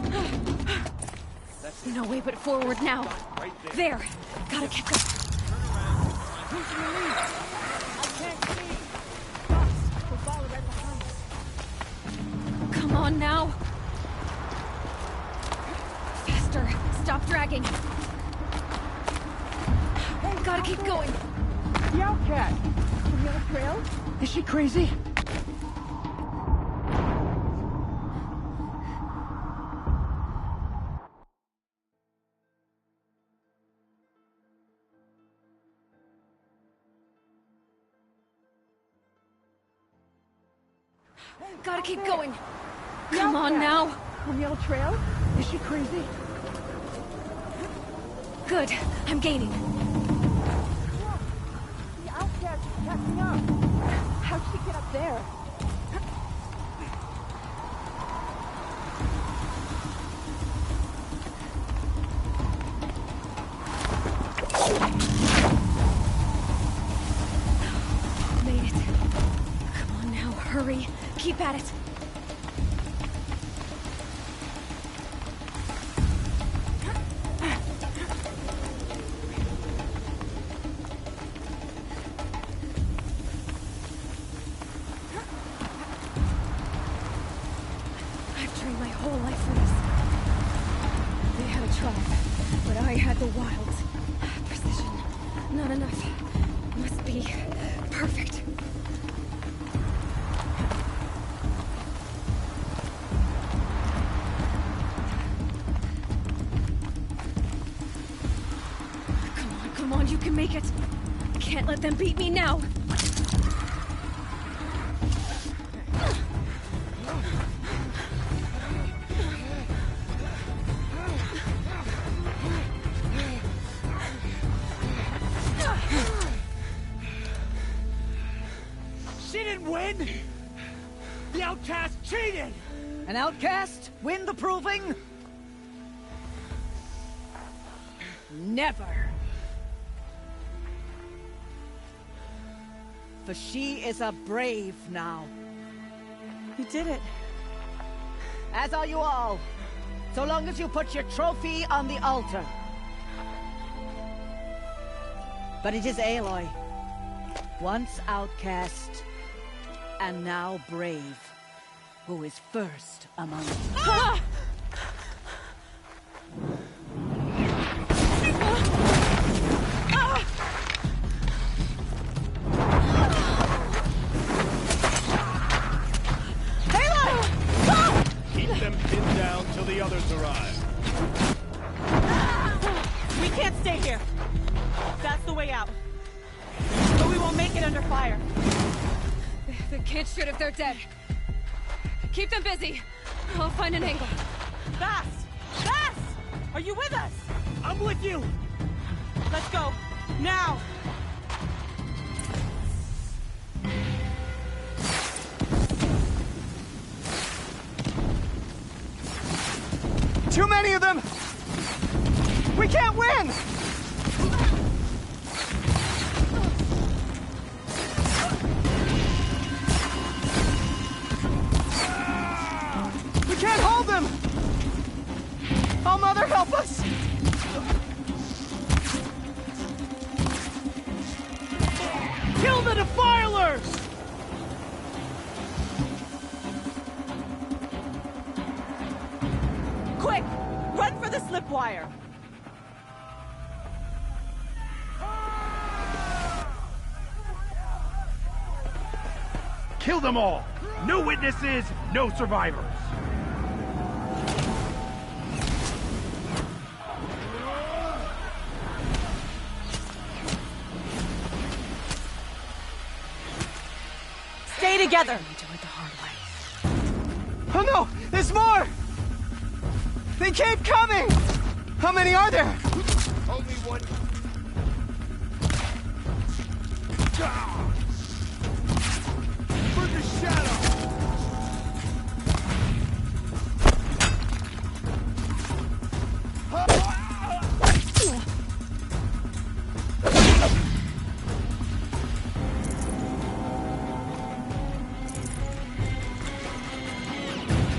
No way but forward now. Right there. Gotta keep going. Who's in the lead? I can't see. Boss, we'll follow right behind us. Come on now. Faster. Stop dragging. Gotta keep going. The outcast! From the other trail? Is she crazy? Gotta keep going. Come on now. On the old trail? Is she crazy? Good. I'm gaining. The outcast is catching up. How'd she get up there? Made it. Come on now, hurry. Keep at it. I've trained my whole life for this. They had a tribe, but I had the wilds. Precision. Not enough. Must be perfect. Come on, you can make it. I can't let them beat me now. She didn't win! The outcast cheated! An outcast win the proving? Never. For she is a brave now. You did it. As are you all. So long as you put your trophy on the altar. But it is Aloy. Once outcast, and now brave, who is first among us. Ah! Ah! under fire. The kids shoot if they're dead. Keep them busy. I'll find an angle. Fast! Fast! Are you with us? I'm with you! Let's go. Now! Too many of them! We can't win! We can't hold them! Oh, Mother, help us! Kill the Defilers! Quick! Run for the slip wire! Kill them all! No witnesses, no survivors! Stay together! Oh no! There's more! They keep coming! How many are there? Only one. For the shadow!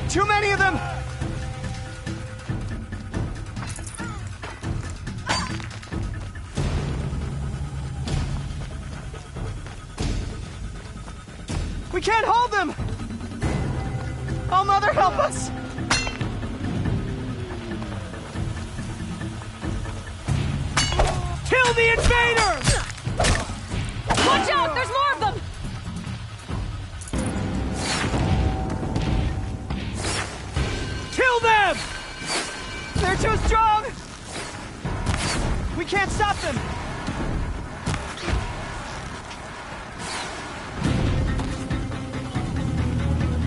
Too many of them! We can't hold them! Oh, Mother, help us! Kill the invaders! Watch out! There's more of them! Kill them! They're too strong! We can't stop them!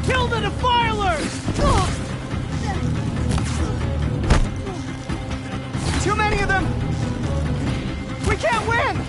Kill the Defilers! Too many of them! We can't win!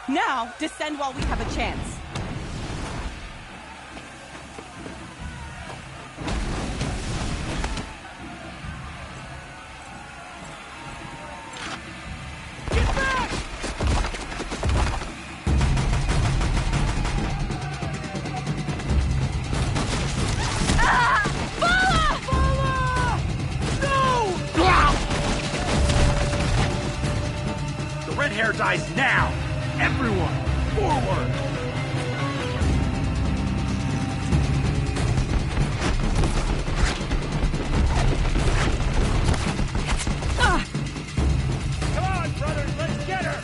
Now, descend while we have a chance. The red hair dies now! Everyone, forward! Come on, brothers, let's get her!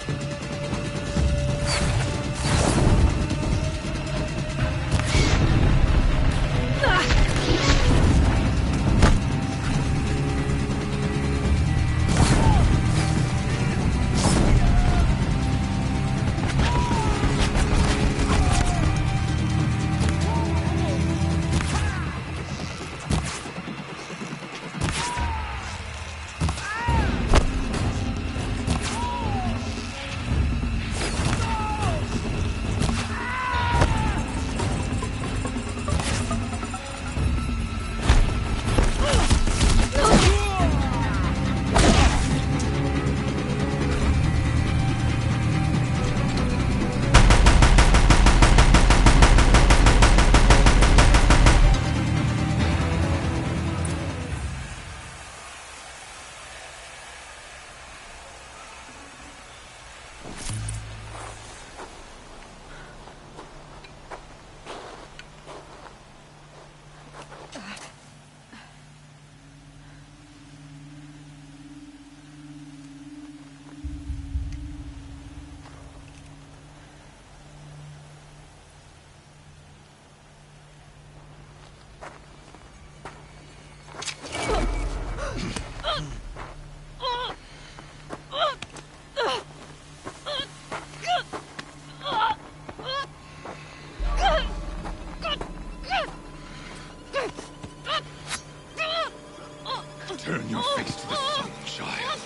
Turn your face to the sun, child.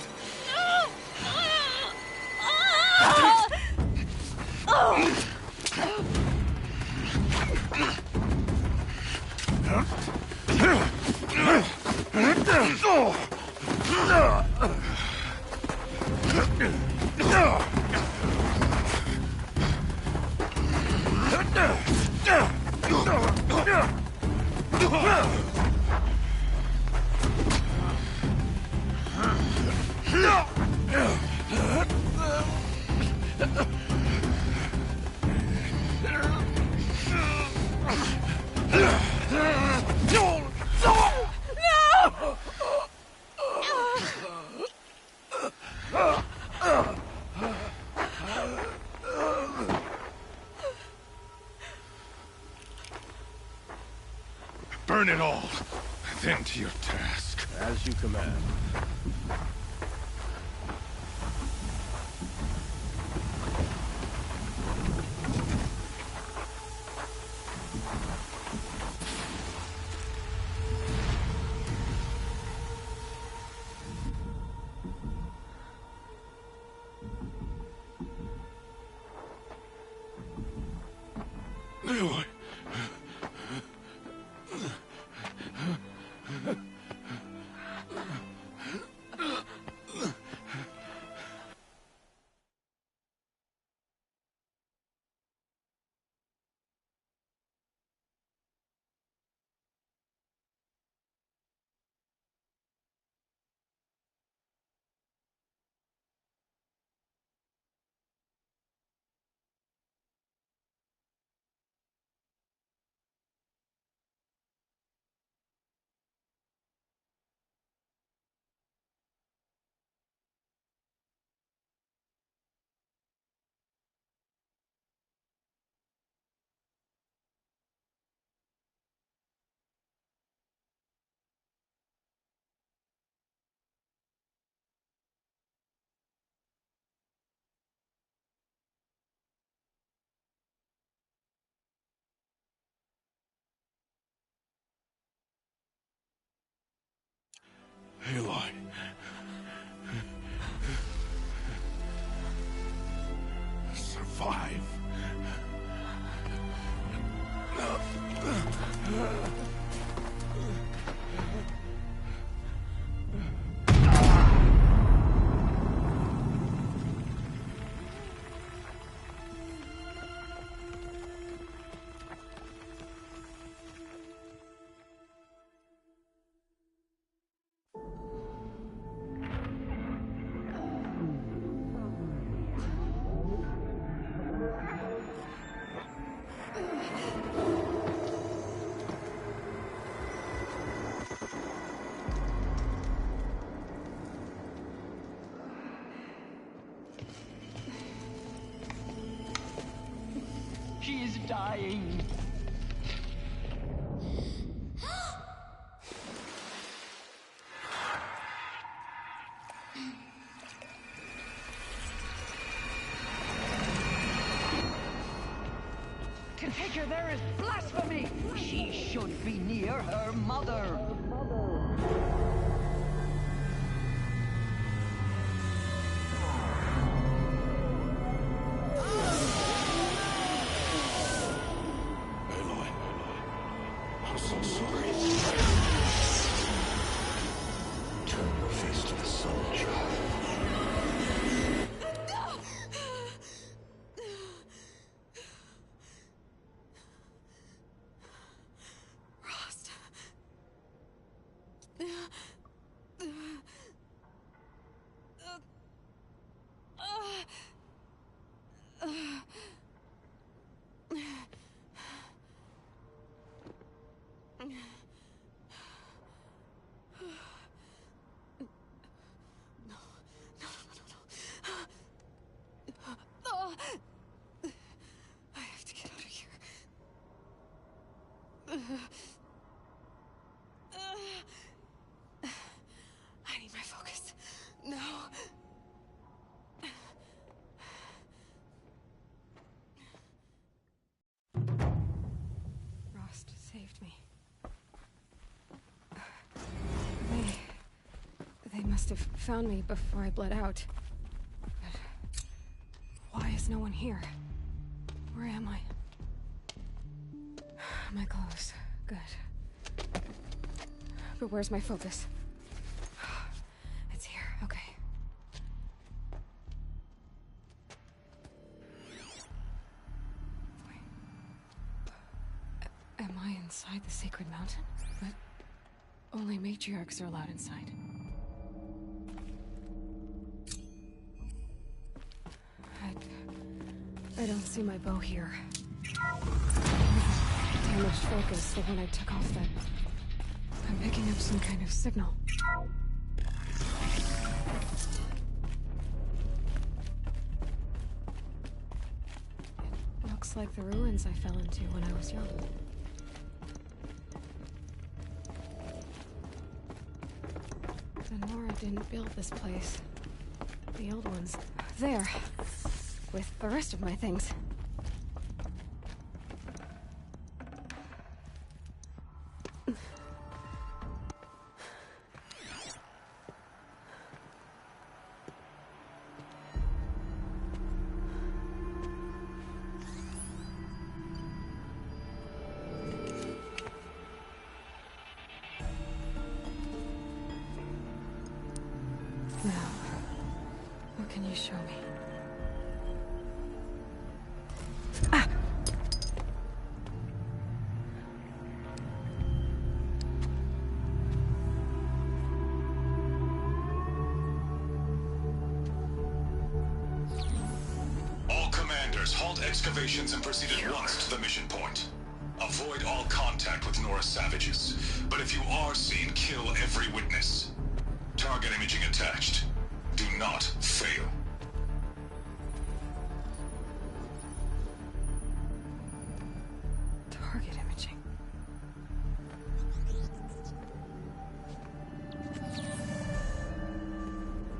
Burn it all, then to your task. As you command. Aloy. Aloy. Survive. She is dying. To take her there is blasphemy. She should be near her mother. I'm so sorry. Turn your face to the sun, child. Rost. must have found me before I bled out. But why is no one here? Where am I? My clothes. Good. But where's my focus? It's here. Okay. Wait. Am I inside the Sacred Mountain? But only matriarchs are allowed inside. I don't see my bow here. Damaged focus, the one I took off that... I'm picking up some kind of signal. It looks like the ruins I fell into when I was young. The Nora didn't build this place. The old ones. There. With the rest of my things. Now, what can you show me? Excavations and proceed at once to the mission point. Avoid all contact with Nora savages, but if you are seen, kill every witness. Target imaging attached. Do not fail. Target imaging.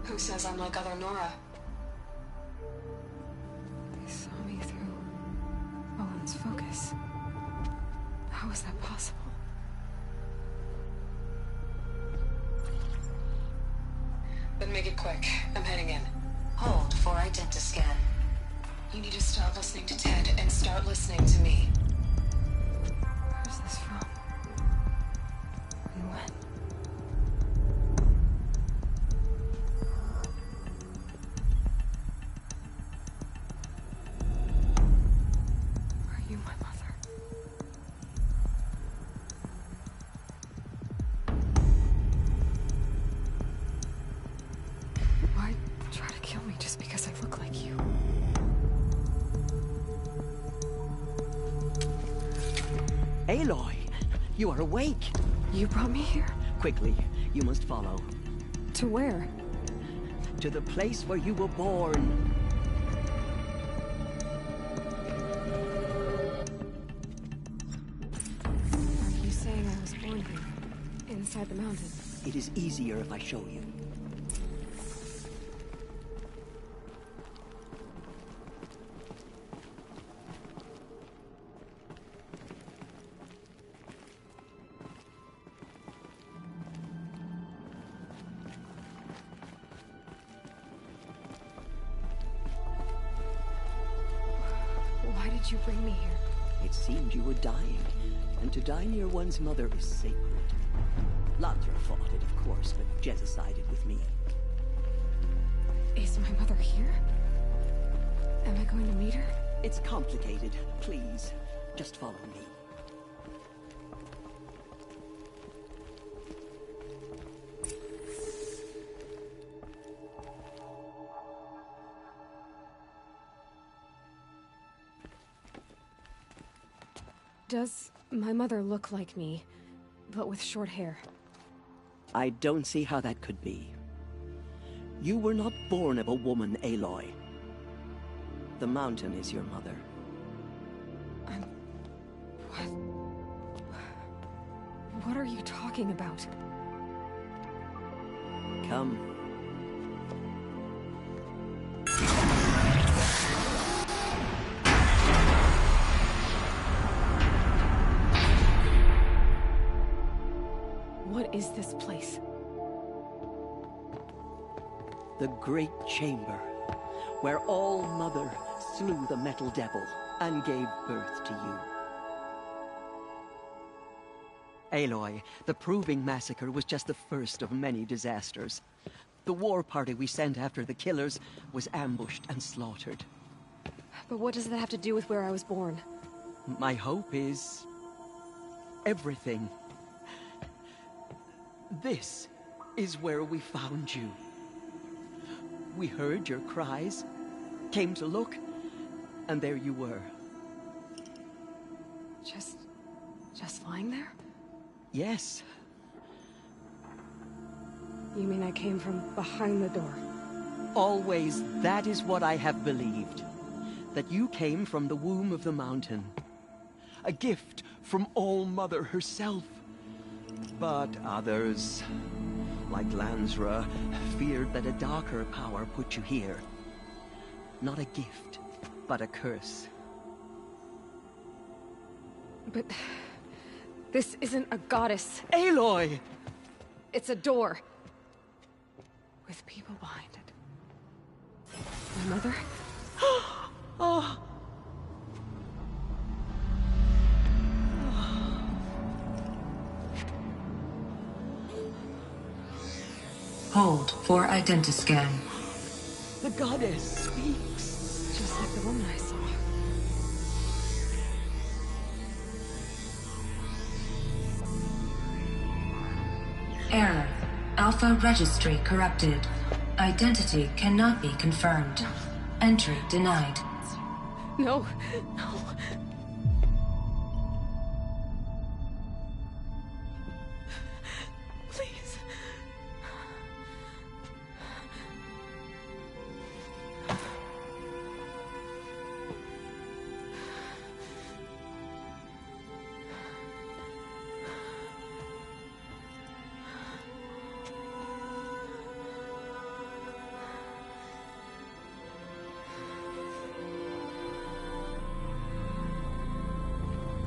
Who says I'm like other Nora? Focus. How is that possible? Then make it quick. I'm heading in. Hold for identiscan. You need to stop listening to Ted and start listening to me. Where's this from? And when? Aloy, you are awake. You brought me here? Quickly, you must follow. To where? To the place where you were born. Are you saying I was born here? Inside the mountain? It is easier if I show you. Why did you bring me here? It seemed you were dying, and to die near one's mother is sacred. Lantra fought it, of course, but Jezza sided with me. Is my mother here? Am I going to meet her? It's complicated. Please, just follow me. Does my mother look like me, but with short hair? I don't see how that could be. You were not born of a woman, Aloy. The mountain is your mother. What are you talking about? Come. What is this place? The Great Chamber, where All-Mother slew the Metal Devil and gave birth to you. Aloy, the Proving Massacre was just the first of many disasters. The war party we sent after the killers was ambushed and slaughtered. But what does that have to do with where I was born? My hope is... everything. This is where we found you. We heard your cries, came to look, and there you were. Just lying there? Yes. You mean I came from behind the door? Always, that is what I have believed. That you came from the womb of the mountain. A gift from All-Mother herself. But others, like Lansra, feared that a darker power put you here. Not a gift, but a curse. But... this isn't a goddess. Aloy! It's a door. With people behind it. My mother? Oh. Hold for identiscan. The goddess speaks. Just like the woman I saw. Error. Alpha registry corrupted. Identity cannot be confirmed. Entry denied. No, no. Please.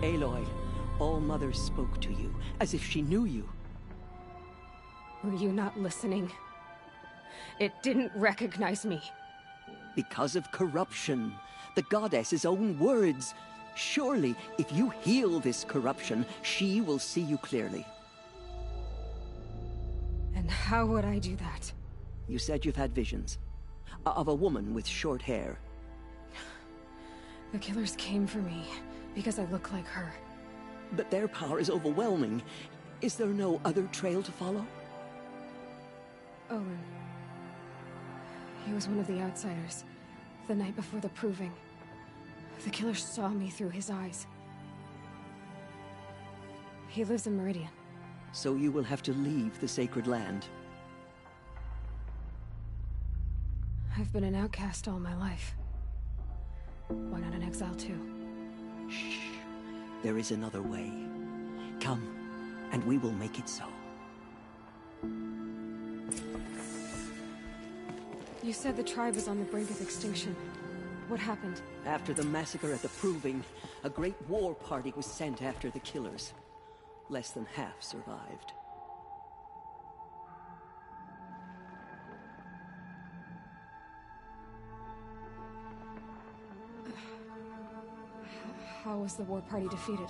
Aloy, All-Mother spoke to you, as if she knew you. Were you not listening? It didn't recognize me. Because of corruption. The goddess's own words. Surely, if you heal this corruption, she will see you clearly. And how would I do that? You said you've had visions. Of a woman with short hair. The killers came for me, because I look like her. But their power is overwhelming. Is there no other trail to follow? Owen. He was one of the outsiders. The night before the Proving. The killers saw me through his eyes. He lives in Meridian. So you will have to leave the sacred land. I've been an outcast all my life. Why not an exile too? Shh. There is another way. Come, and we will make it so. You said the tribe was on the brink of extinction. What happened? After the massacre at the Proving, a great war party was sent after the killers. Less than half survived. How was the war party defeated?